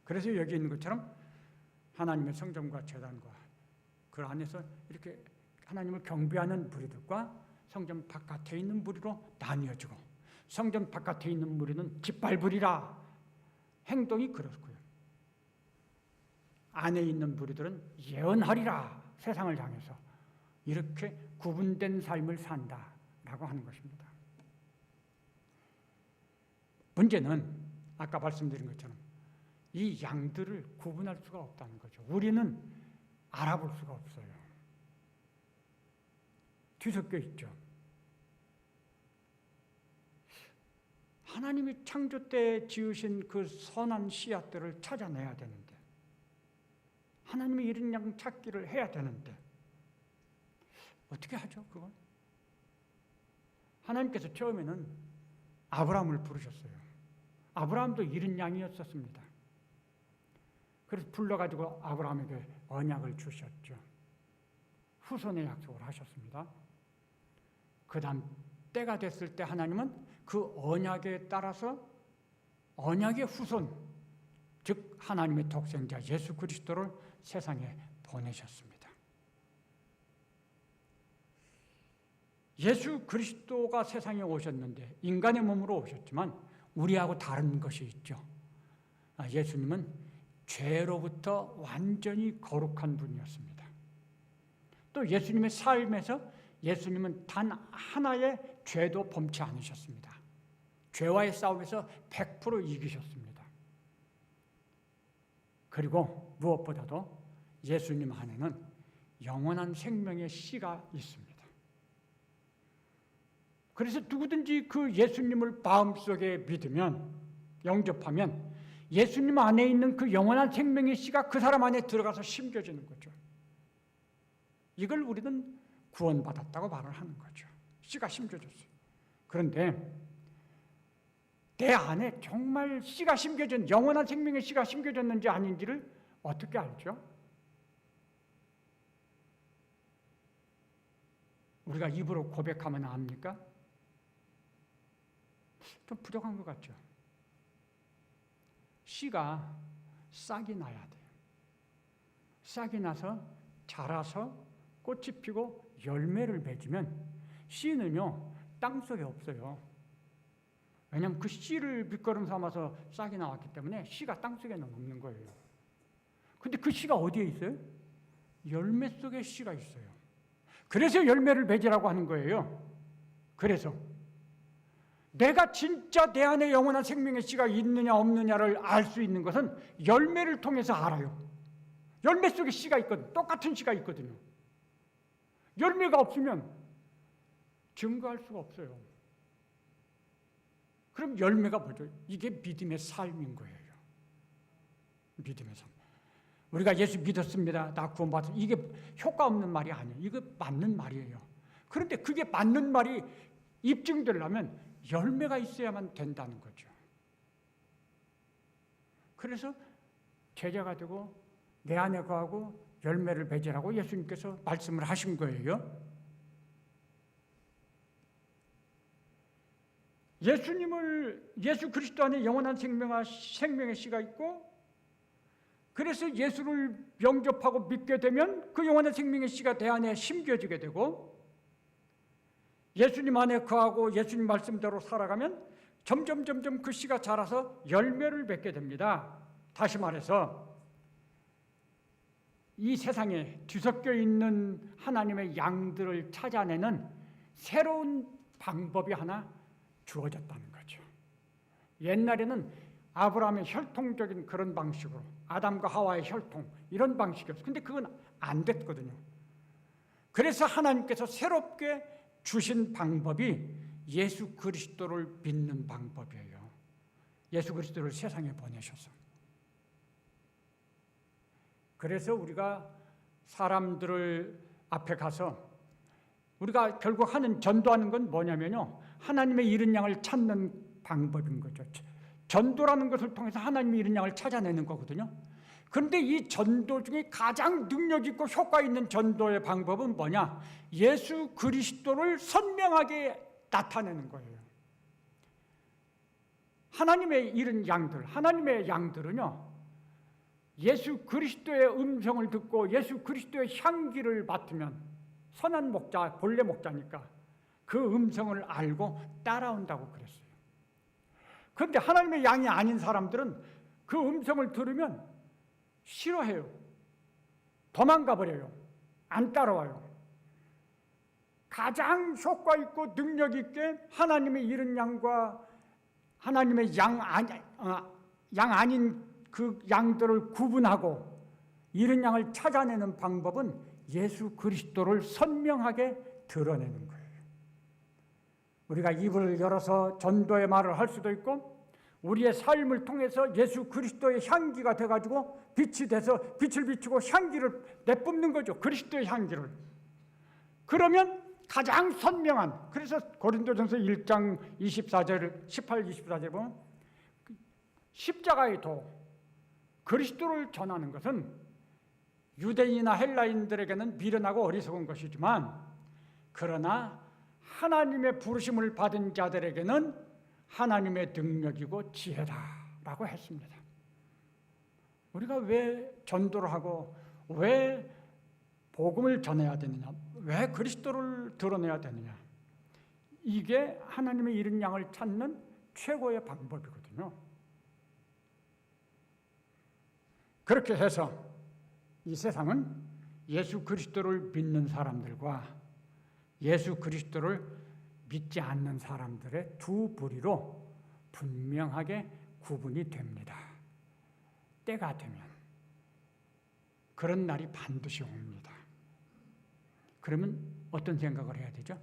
그래서 여기 있는 것처럼 하나님의 성전과 제단과 그 안에서 이렇게 하나님을 경배하는 무리들과 성전 바깥에 있는 무리로 나뉘어지고, 성전 바깥에 있는 무리는 짓밟으리라, 행동이 그렇고요. 안에 있는 무리들은 예언하리라, 세상을 향해서 이렇게 구분된 삶을 산다라고 하는 것입니다. 문제는 아까 말씀드린 것처럼 이 양들을 구분할 수가 없다는 거죠. 우리는 알아볼 수가 없어요. 뒤섞여 있죠. 하나님이 창조 때 지으신 그 선한 씨앗들을 찾아내야 되는데, 하나님이 이런 양 찾기를 해야 되는데 어떻게 하죠? 그건 하나님께서 처음에는 아브라함을 부르셨어요. 아브라함도 이른 양이었었습니다. 그래서 불러가지고 아브라함에게 언약을 주셨죠. 후손의 약속을 하셨습니다. 그 다음 때가 됐을 때 하나님은 그 언약에 따라서 언약의 후손, 즉 하나님의 독생자 예수 그리스도를 세상에 보내셨습니다. 예수 그리스도가 세상에 오셨는데 인간의 몸으로 오셨지만 우리하고 다른 것이 있죠. 예수님은 죄로부터 완전히 거룩한 분이었습니다. 또 예수님의 삶에서 예수님은 단 하나의 죄도 범치 않으셨습니다. 죄와의 싸움에서 100% 이기셨습니다. 그리고 무엇보다도 예수님 안에는 영원한 생명의 씨가 있습니다. 그래서 누구든지 그 예수님을 마음속에 믿으면, 영접하면 예수님 안에 있는 그 영원한 생명의 씨가 그 사람 안에 들어가서 심겨지는 거죠. 이걸 우리는 구원받았다고 말을 하는 거죠. 씨가 심겨졌어요. 그런데 내 안에 정말 씨가 심겨진, 영원한 생명의 씨가 심겨졌는지 아닌지를 어떻게 알죠? 우리가 입으로 고백하면 압니까? 좀 부족한 것 같죠? 씨가 싹이 나야 돼요. 싹이 나서 자라서 꽃이 피고 열매를 맺으면 씨는요 땅속에 없어요. 왜냐하면 그 씨를 밑거름 삼아서 싹이 나왔기 때문에 씨가 땅속에는 없는 거예요. 근데 그 씨가 어디에 있어요? 열매 속에 씨가 있어요. 그래서 열매를 맺으라고 하는 거예요. 그래서 내가 진짜 내 안에 영원한 생명의 씨가 있느냐 없느냐를 알 수 있는 것은 열매를 통해서 알아요. 열매 속에 씨가 있거든. 똑같은 씨가 있거든요. 열매가 없으면 증거할 수가 없어요. 그럼 열매가 뭐죠? 이게 믿음의 삶인 거예요. 믿음의 삶. 우리가 예수 믿었습니다. 나 구원받았습니다. 이게 효과 없는 말이 아니에요. 이거 맞는 말이에요. 그런데 그게 맞는 말이 입증되려면 열매가 있어야만 된다는 거죠. 그래서 제자가 되고 내 안에 거하고 열매를 맺으라고 예수님께서 말씀을 하신 거예요. 예수 그리스도 안에 영원한 생명의 씨가 있고, 그래서 예수를 영접하고 믿게 되면 그 영원한 생명의 씨가 내 안에 심겨지게 되고, 예수님 안에 거하고 예수님 말씀대로 살아가면 점점 그 씨가 자라서 열매를 맺게 됩니다. 다시 말해서 이 세상에 뒤섞여 있는 하나님의 양들을 찾아내는 새로운 방법이 하나 주어졌다는 거죠. 옛날에는 아브라함의 혈통적인 그런 방식으로, 아담과 하와의 혈통, 이런 방식이었어요. 근데 그건 안 됐거든요. 그래서 하나님께서 새롭게 주신 방법이 예수 그리스도를 믿는 방법이에요. 예수 그리스도를 세상에 보내셔서. 그래서 우리가 사람들을 앞에 가서 우리가 결국 하는 전도하는 건 뭐냐면요, 하나님의 이른 양을 찾는 방법인 거죠. 전도라는 것을 통해서 하나님의 이른 양을 찾아내는 거거든요. 그런데 이 전도 중에 가장 능력 있고 효과 있는 전도의 방법은 뭐냐? 예수 그리스도를 선명하게 나타내는 거예요. 하나님의 이른 양들, 하나님의 양들은요, 예수 그리스도의 음성을 듣고 예수 그리스도의 향기를 맡으면, 선한 목자, 본래 목자니까 그 음성을 알고 따라온다고 그랬어요. 그런데 하나님의 양이 아닌 사람들은 그 음성을 들으면 싫어해요. 도망가 버려요. 안 따라와요. 가장 효과 있고 능력 있게 하나님의 잃은 양과 하나님의 양 아닌 그 양들을 구분하고 잃은 양을 찾아내는 방법은 예수 그리스도를 선명하게 드러내는 거예요. 우리가 입을 열어서 전도의 말을 할 수도 있고 우리의 삶을 통해서 예수 그리스도의 향기가 돼가지고 빛이 돼서 빛을 비추고 향기를 내뿜는 거죠. 그리스도의 향기를. 그러면 가장 선명한, 그래서 고린도전서 1장 18, 24절 보면 십자가의 도, 그리스도를 전하는 것은 유대인이나 헬라인들에게는 미련하고 어리석은 것이지만 그러나 하나님의 부르심을 받은 자들에게는 하나님의 능력이고 지혜다라고 했습니다. 우리가 왜 전도를 하고 왜 복음을 전해야 되느냐? 왜 그리스도를 드러내야 되느냐? 이게 하나님의 잃은 양을 찾는 최고의 방법이거든요. 그렇게 해서 이 세상은 예수 그리스도를 믿는 사람들과 예수 그리스도를 믿지 않는 사람들의 두 부류로 분명하게 구분이 됩니다. 때가 되면 그런 날이 반드시 옵니다. 그러면 어떤 생각을 해야 되죠?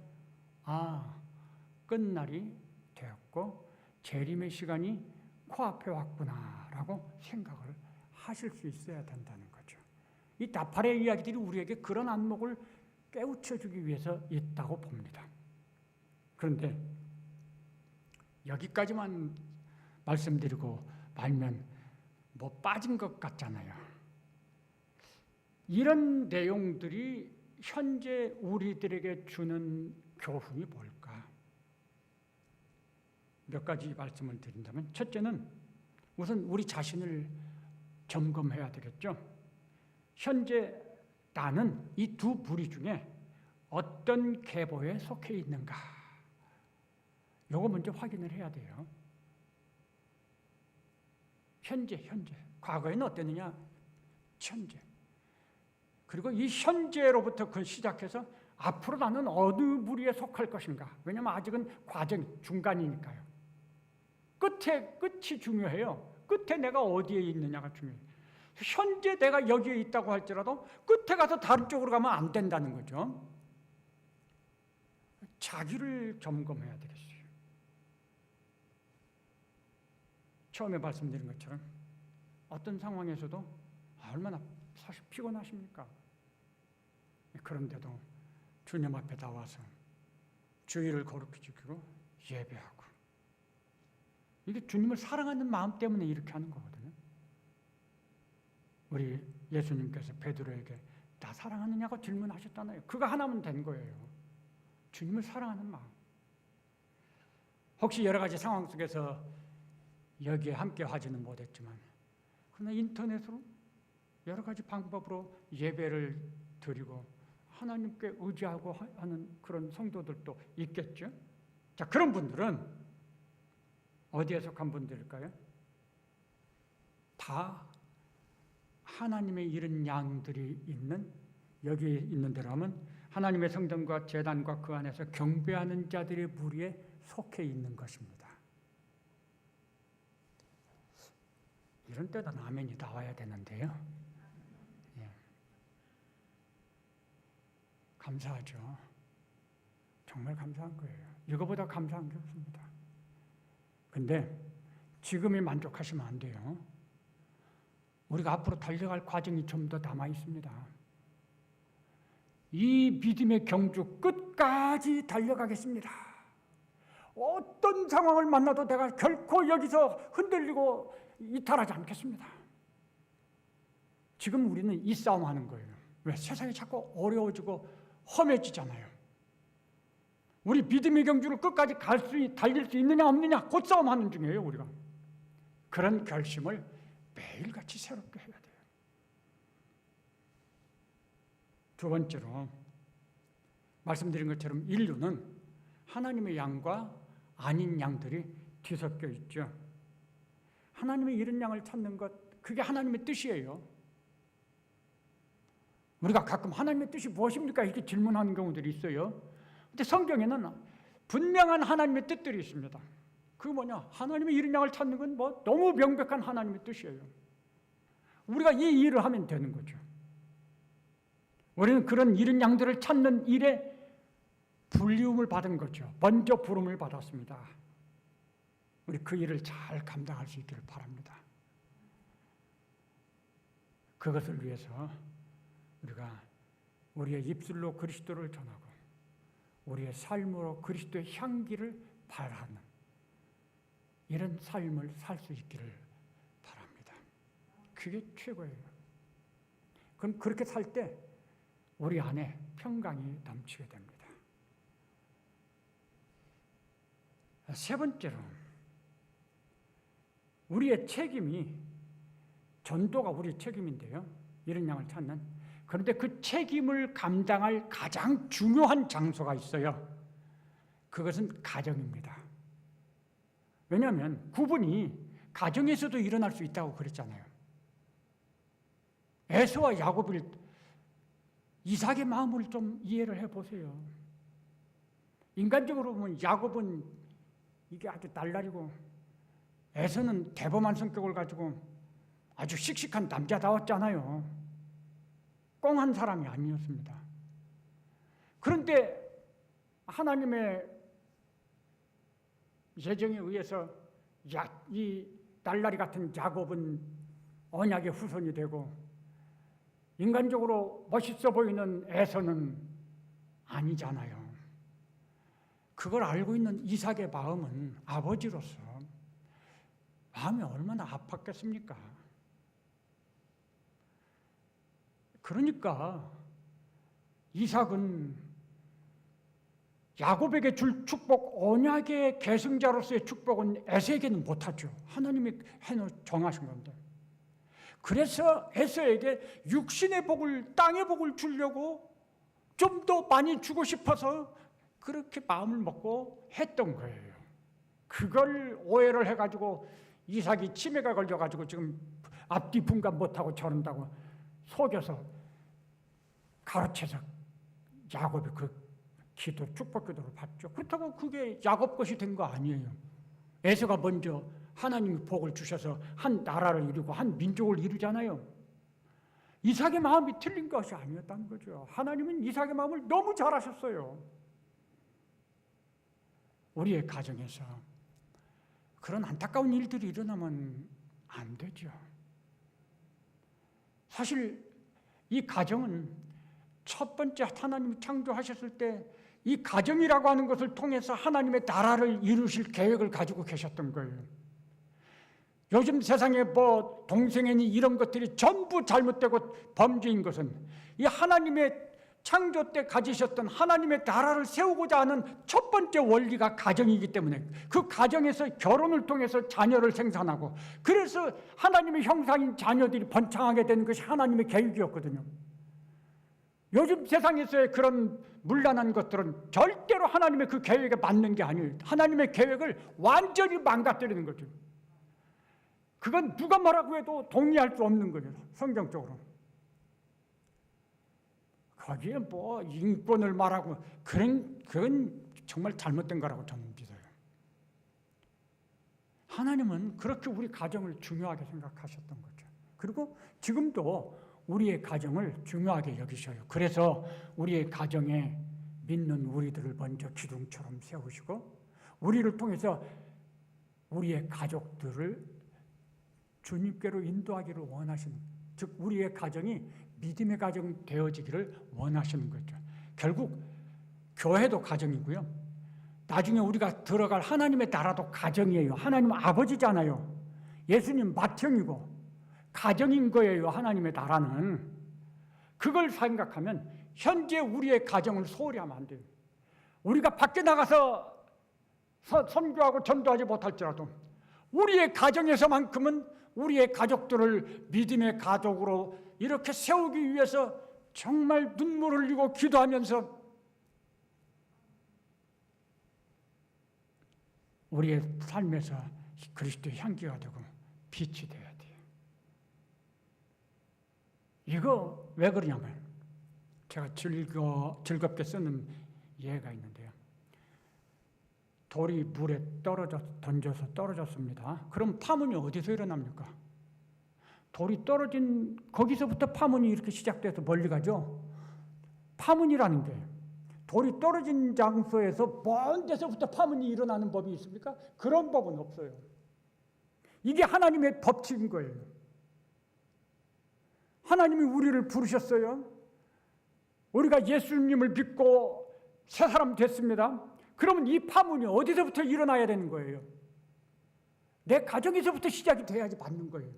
끝날이 되었고 재림의 시간이 코앞에 왔구나라고 생각을 하실 수 있어야 된다는 거죠. 이 다팔의 이야기들이 우리에게 그런 안목을 깨우쳐주기 위해서 있다고 봅니다. 그런데 여기까지만 말씀드리고 말면 빠진 것 같잖아요. 이런 내용들이 현재 우리들에게 주는 교훈이 뭘까? 몇 가지 말씀을 드린다면, 첫째는 우선 우리 자신을 점검해야 되겠죠. 현재 나는 이 두 부류 중에 어떤 계보에 속해 있는가? 요거 먼저 확인을 해야 돼요. 현재. 과거에는 어땠느냐? 현재. 그리고 이 현재로부터 시작해서 앞으로 나는 어느 부류에 속할 것인가? 왜냐하면 아직은 과정 중간이니까요. 끝이 중요해요. 끝에 내가 어디에 있느냐가 중요해요. 현재 내가 여기에 있다고 할지라도 끝에 가서 다른 쪽으로 가면 안 된다는 거죠. 자기를 점검해야 되겠어요. 처음에 말씀드린 것처럼 어떤 상황에서도 얼마나 사실 피곤하십니까? 그런데도 주님 앞에 나와서 주의를 거룩히 지키고 예배하고, 이게 주님을 사랑하는 마음 때문에 이렇게 하는 거거든요. 우리 예수님께서 베드로에게 나 사랑하느냐고 질문하셨잖아요. 그거 하나면 된 거예요. 주님을 사랑하는 마음. 혹시 여러 가지 상황 속에서 여기에 함께 하지는 못했지만 그러나 인터넷으로 여러 가지 방법으로 예배를 드리고 하나님께 의지하고 하는 그런 성도들도 있겠죠. 자, 그런 분들은 어디에 속한 분들일까요? 다 하나님의 잃은 양들이 있는, 여기 있는 데로 하면 하나님의 성전과 제단과 그 안에서 경배하는 자들의 무리에 속해 있는 것입니다. 이런 때도 아멘이 나와야 되는데요. 예. 감사하죠. 정말 감사한 거예요. 이거보다 감사한 게 없습니다. 근데 지금이 만족하시면 안 돼요. 우리가 앞으로 달려갈 과정이 좀 더 남아 있습니다. 이 믿음의 경주 끝까지 달려가겠습니다. 어떤 상황을 만나도 내가 결코 여기서 흔들리고 이탈하지 않겠습니다. 지금 우리는 이 싸움하는 거예요. 왜? 세상이 자꾸 어려워지고 험해지잖아요. 우리 믿음의 경주를 끝까지 달릴 수 있느냐 없느냐 그 싸움하는 중이에요. 우리가 그런 결심을 매일같이 새롭게 해야 돼요. 두 번째로 말씀드린 것처럼 인류는 하나님의 양과 아닌 양들이 뒤섞여 있죠. 하나님의 잃은 양을 찾는 것, 그게 하나님의 뜻이에요. 우리가 가끔 하나님의 뜻이 무엇입니까? 이렇게 질문하는 경우들이 있어요. 근데 성경에는 분명한 하나님의 뜻들이 있습니다. 그게 뭐냐? 하나님의 이른 양을 찾는 건 뭐 너무 명백한 하나님의 뜻이에요. 우리가 이 일을 하면 되는 거죠. 우리는 그런 이른 양들을 찾는 일에 불리움을 받은 거죠. 먼저 부름을 받았습니다. 우리 그 일을 잘 감당할 수 있기를 바랍니다. 그것을 위해서 우리가 우리의 입술로 그리스도를 전하고 우리의 삶으로 그리스도의 향기를 발하는 이런 삶을 살 수 있기를 바랍니다. 그게 최고예요. 그럼 그렇게 살 때 우리 안에 평강이 넘치게 됩니다. 세 번째로 우리의 책임이 전도가 우리의 책임인데요. 이른 양을 찾는. 그런데 그 책임을 감당할 가장 중요한 장소가 있어요. 그것은 가정입니다. 왜냐하면 구분이 가정에서도 일어날 수 있다고 그랬잖아요. 에서와 야곱을 이삭의 마음을 좀 이해를 해보세요. 인간적으로 보면 야곱은 이게 아주 날라리고 에서는 대범한 성격을 가지고 아주 씩씩한 남자다웠잖아요. 꽁한 사람이 아니었습니다. 그런데 하나님의 예정에 의해서 이 날라리 같은 야곱은 언약의 후손이 되고 인간적으로 멋있어 보이는 에서는 아니잖아요. 그걸 알고 있는 이삭의 마음은 아버지로서 마음이 얼마나 아팠겠습니까? 그러니까 이삭은 야곱에게 줄 축복, 언약의 계승자로서의 축복은 에서에게는 못하죠. 하나님이 정하신 건데. 그래서 에서에게 육신의 복을, 땅의 복을 주려고 좀 더 많이 주고 싶어서 그렇게 마음을 먹고 했던 거예요. 그걸 오해를 해가지고 이삭이 치매가 걸려가지고 지금 앞뒤 분간 못하고 저런다고 속여서 가르쳐서 야곱이 그 기도, 축복 기도를 받죠. 그렇다고 그게 야곱 것이 된 거 아니에요. 에서가 먼저 하나님이 복을 주셔서 한 나라를 이루고 한 민족을 이루잖아요. 이삭의 마음이 틀린 것이 아니었다는 거죠. 하나님은 이삭의 마음을 너무 잘 아셨어요. 우리의 가정에서 그런 안타까운 일들이 일어나면 안 되죠. 사실 이 가정은 첫 번째 하나님이 창조하셨을 때 이 가정이라고 하는 것을 통해서 하나님의 나라를 이루실 계획을 가지고 계셨던 거예요. 요즘 세상에 뭐 동성애니 이런 것들이 전부 잘못되고 범죄인 것은 이 하나님의 창조 때 가지셨던 하나님의 나라를 세우고자 하는 첫 번째 원리가 가정이기 때문에 그 가정에서 결혼을 통해서 자녀를 생산하고 그래서 하나님의 형상인 자녀들이 번창하게 되는 것이 하나님의 계획이었거든요. 요즘 세상에서의 그런 문란한 것들은 절대로 하나님의 그 계획에 맞는 게 아니에요. 하나님의 계획을 완전히 망가뜨리는 거죠. 그건 누가 뭐라고 해도 동의할 수 없는 거예요. 성경적으로. 거기에 뭐 인권을 말하고 그건 정말 잘못된 거라고 저는 믿어요. 하나님은 그렇게 우리 가정을 중요하게 생각하셨던 거죠. 그리고 지금도 우리의 가정을 중요하게 여기셔요. 그래서 우리의 가정에 믿는 우리들을 먼저 기둥처럼 세우시고 우리를 통해서 우리의 가족들을 주님께로 인도하기를 원하시는, 즉 우리의 가정이 믿음의 가정 되어지기를 원하시는 거죠. 결국 교회도 가정이고요. 나중에 우리가 들어갈 하나님의 나라도 가정이에요. 하나님 아버지잖아요. 예수님 맏형이고 가정인 거예요. 하나님의 나라는. 그걸 생각하면 현재 우리의 가정을 소홀히 하면 안 돼요. 우리가 밖에 나가서 선교하고 전도하지 못할지라도 우리의 가정에서만큼은 우리의 가족들을 믿음의 가족으로 이렇게 세우기 위해서 정말 눈물을 흘리고 기도하면서 우리의 삶에서 그리스도의 향기가 되고 빛이 돼야 돼요. 이거 왜 그러냐면 제가 즐겁게 쓰는 예가 있는데요. 돌이 물에 던져서 떨어졌습니다. 그럼 파문이 어디서 일어납니까? 돌이 떨어진 거기서부터 파문이 이렇게 시작돼서 멀리 가죠. 파문이라는 게 돌이 떨어진 장소에서 먼 데서부터 파문이 일어나는 법이 있습니까? 그런 법은 없어요. 이게 하나님의 법칙인 거예요. 하나님이 우리를 부르셨어요. 우리가 예수님을 믿고 새 사람 됐습니다. 그러면 이 파문이 어디서부터 일어나야 되는 거예요? 내 가정에서부터 시작이 돼야지 맞는 거예요.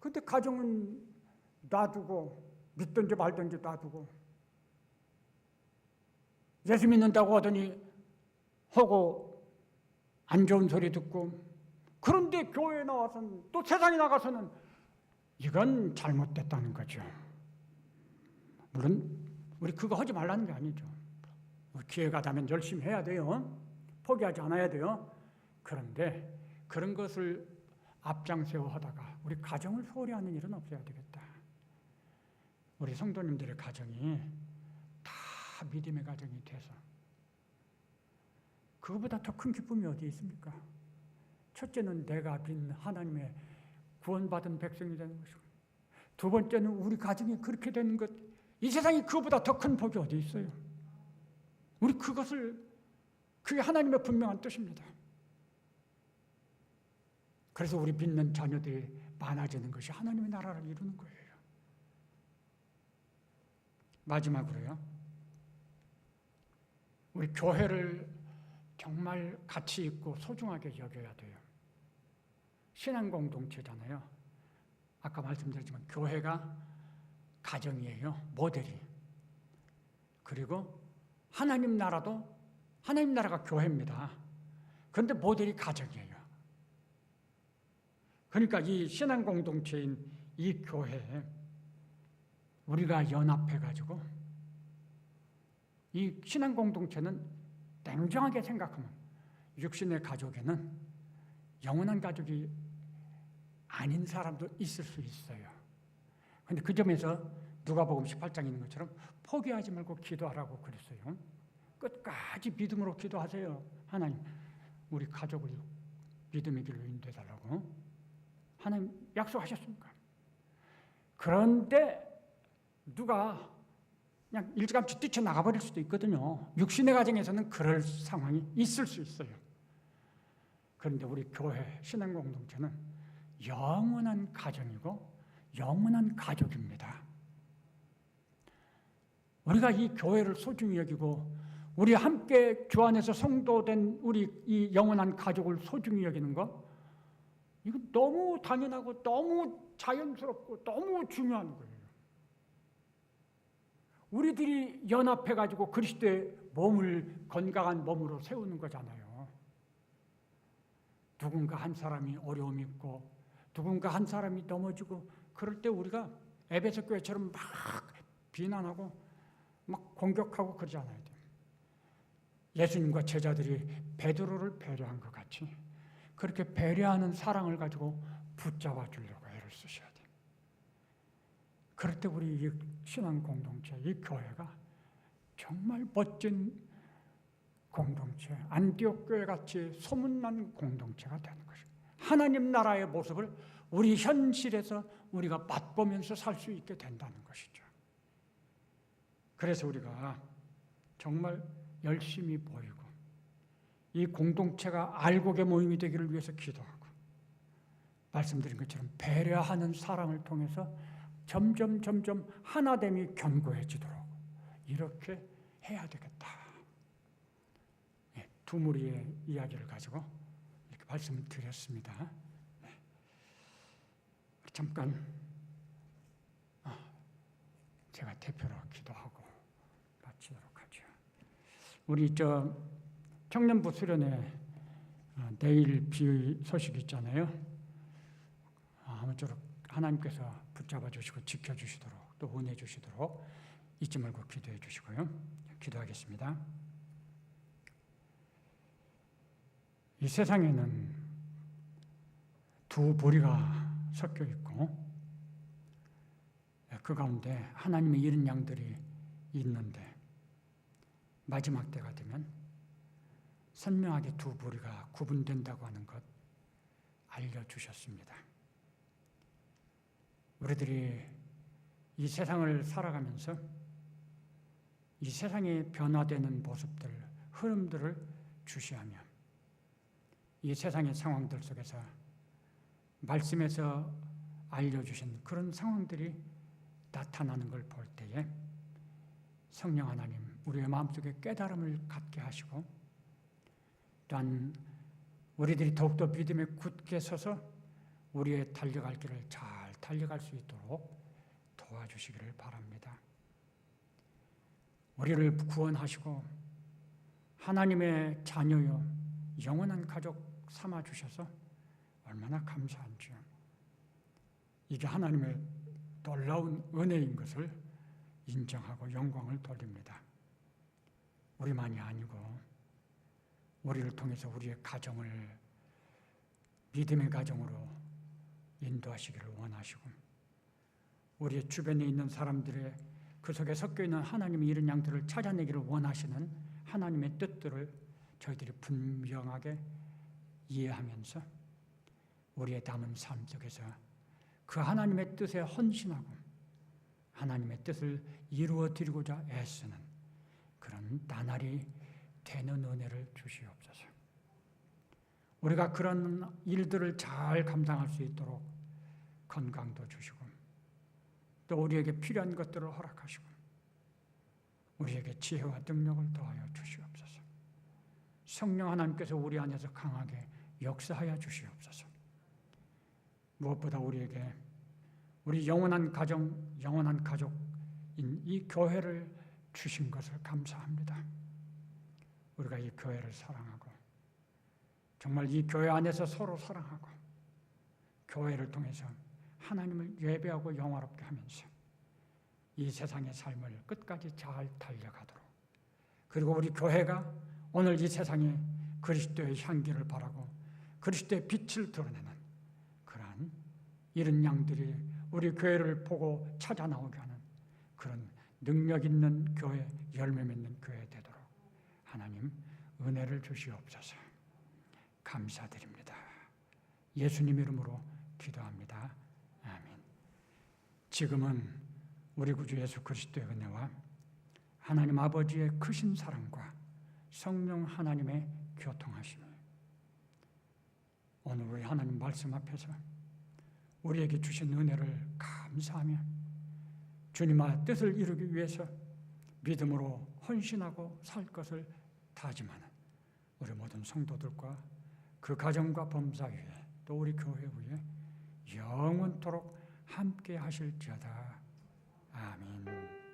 근데 가정은 놔두고 믿든지 말든지 놔두고 예수 믿는다고 하더니 하고 안 좋은 소리 듣고, 그런데 교회에 나와서는 또 세상에 나가서는 이건 잘못됐다는 거죠. 물론 우리 그거 하지 말라는 게 아니죠. 기회가 되면 열심히 해야 돼요. 포기하지 않아야 돼요. 그런데 그런 것을 앞장세워 하다가 우리 가정을 소홀히 하는 일은 없어야 되겠다. 우리 성도님들의 가정이 다 믿음의 가정이 돼서 그거보다 더 큰 기쁨이 어디 있습니까? 첫째는 내가 믿는 하나님의 구원받은 백성이 되는 것이고, 두 번째는 우리 가정이 그렇게 되는 것, 이 세상에 그거보다 더 큰 복이 어디 있어요? 우리 그게 하나님의 분명한 뜻입니다. 그래서 우리 믿는 자녀들이 많아지는 것이 하나님의 나라를 이루는 거예요. 마지막으로요, 우리 교회를 정말 가치 있고 소중하게 여겨야 돼요. 신앙 공동체잖아요. 아까 말씀드렸지만 교회가 가정이에요. 모델이. 그리고 하나님 나라가 교회입니다. 그런데 모델이 가정이에요. 그러니까 이 신앙 공동체인 이 교회에 우리가 연합해가지고, 이 신앙 공동체는 냉정하게 생각하면 육신의 가족에는 영원한 가족이 아닌 사람도 있을 수 있어요. 그런데 그 점에서 누가복음 18장에 있는 것처럼 포기하지 말고 기도하라고 그랬어요. 끝까지 믿음으로 기도하세요. 하나님, 우리 가족을 믿음의 길로 인도해달라고 하나님 약속하셨습니까? 그런데 누가 그냥 일찌감치 뛰쳐나가버릴 수도 있거든요. 육신의 가정에서는 그럴 상황이 있을 수 있어요. 그런데 우리 교회 신앙공동체는 영원한 가정이고 영원한 가족입니다. 우리가 이 교회를 소중히 여기고 우리 함께 주 안에서 성도된 우리 이 영원한 가족을 소중히 여기는 거, 이거 너무 당연하고 너무 자연스럽고 너무 중요한 거예요. 우리들이 연합해가지고 그리스도의 몸을 건강한 몸으로 세우는 거잖아요. 누군가 한 사람이 어려움이 있고 누군가 한 사람이 넘어지고 그럴 때 우리가 에베소 교회처럼 막 비난하고 막 공격하고 그러지 않아야 돼요. 예수님과 제자들이 베드로를 배려한 것 같이 그렇게 배려하는 사랑을 가지고 붙잡아 주려고 애를 쓰셔야 돼요. 그럴 때 우리 이 신앙 공동체, 이 교회가 정말 멋진 공동체, 안디옥 교회 같이 소문난 공동체가 되는 것입니다. 하나님 나라의 모습을 우리 현실에서 우리가 맛보면서 살 수 있게 된다는 것이죠. 그래서 우리가 정말 열심히 보이고 이 공동체가 알곡의 모임이 되기를 위해서 기도하고, 말씀드린 것처럼 배려하는 사랑을 통해서 점점 하나됨이 견고해지도록 이렇게 해야 되겠다. 두 무리의 이야기를 가지고 이렇게 말씀을 드렸습니다. 잠깐 제가 대표로 기도하고 마치도록 하죠. 우리 청년부 수련회 내일 비 소식 있잖아요. 아무쪼록 하나님께서 붙잡아 주시고 지켜주시도록 또 은혜 주시도록 잊지 말고 기도해 주시고요. 기도하겠습니다. 이 세상에는 두 무리가 섞여 있고 그 가운데 하나님의 이른 양들이 있는데 마지막 때가 되면 선명하게 두 부류가 구분된다고 하는 것 알려주셨습니다. 우리들이 이 세상을 살아가면서 이 세상의 변화되는 모습들, 흐름들을 주시하며 이 세상의 상황들 속에서 말씀에서 알려주신 그런 상황들이 나타나는 걸 볼 때에 성령 하나님 우리의 마음속에 깨달음을 갖게 하시고 또한 우리들이 더욱더 믿음에 굳게 서서 우리의 달려갈 길을 잘 달려갈 수 있도록 도와주시기를 바랍니다. 우리를 구원하시고 하나님의 자녀요 영원한 가족 삼아주셔서 얼마나 감사한지요. 이게 하나님의 놀라운 은혜인 것을 인정하고 영광을 돌립니다. 우리만이 아니고 우리를 통해서 우리의 가정을 믿음의 가정으로 인도하시기를 원하시고 우리의 주변에 있는 사람들의 그 속에 섞여 있는 하나님의 이런 양들을 찾아내기를 원하시는 하나님의 뜻들을 저희들이 분명하게 이해하면서 우리의 남은 삶 속에서 그 하나님의 뜻에 헌신하고 하나님의 뜻을 이루어 드리고자 애쓰는 그런 나날이 되는 은혜를 주시옵소서. 우리가 그런 일들을 잘 감당할 수 있도록 건강도 주시고 또 우리에게 필요한 것들을 허락하시고 우리에게 지혜와 능력을 더하여 주시옵소서. 성령 하나님께서 우리 안에서 강하게 역사하여 주시옵소서. 무엇보다 우리에게 우리 영원한 가정, 영원한 가족인 이 교회를 주신 것을 감사합니다. 우리가 이 교회를 사랑하고 정말 이 교회 안에서 서로 사랑하고 교회를 통해서 하나님을 예배하고 영화롭게 하면서 이 세상의 삶을 끝까지 잘 달려가도록 그리고 우리 교회가 오늘 이 세상에 그리스도의 향기를 바라고 그리스도의 빛을 드러내는 그러한 이런 양들이 우리 교회를 보고 찾아 나오게 하는 그런 능력 있는 교회, 열매 맺는 교회 되도록 하나님 은혜를 주시옵소서. 감사드립니다. 예수님 이름으로 기도합니다. 아멘. 지금은 우리 구주 예수 그리스도의 은혜와 하나님 아버지의 크신 사랑과 성령 하나님의 교통하심이 오늘 우리 하나님 말씀 앞에서 우리에게 주신 은혜를 감사하며 주님의 뜻을 이루기 위해서 믿음으로 헌신하고 살 것을 다짐하는 우리 모든 성도들과 그 가정과 범사 위에 또 우리 교회 위에 영원토록 함께 하실지어다. 아멘.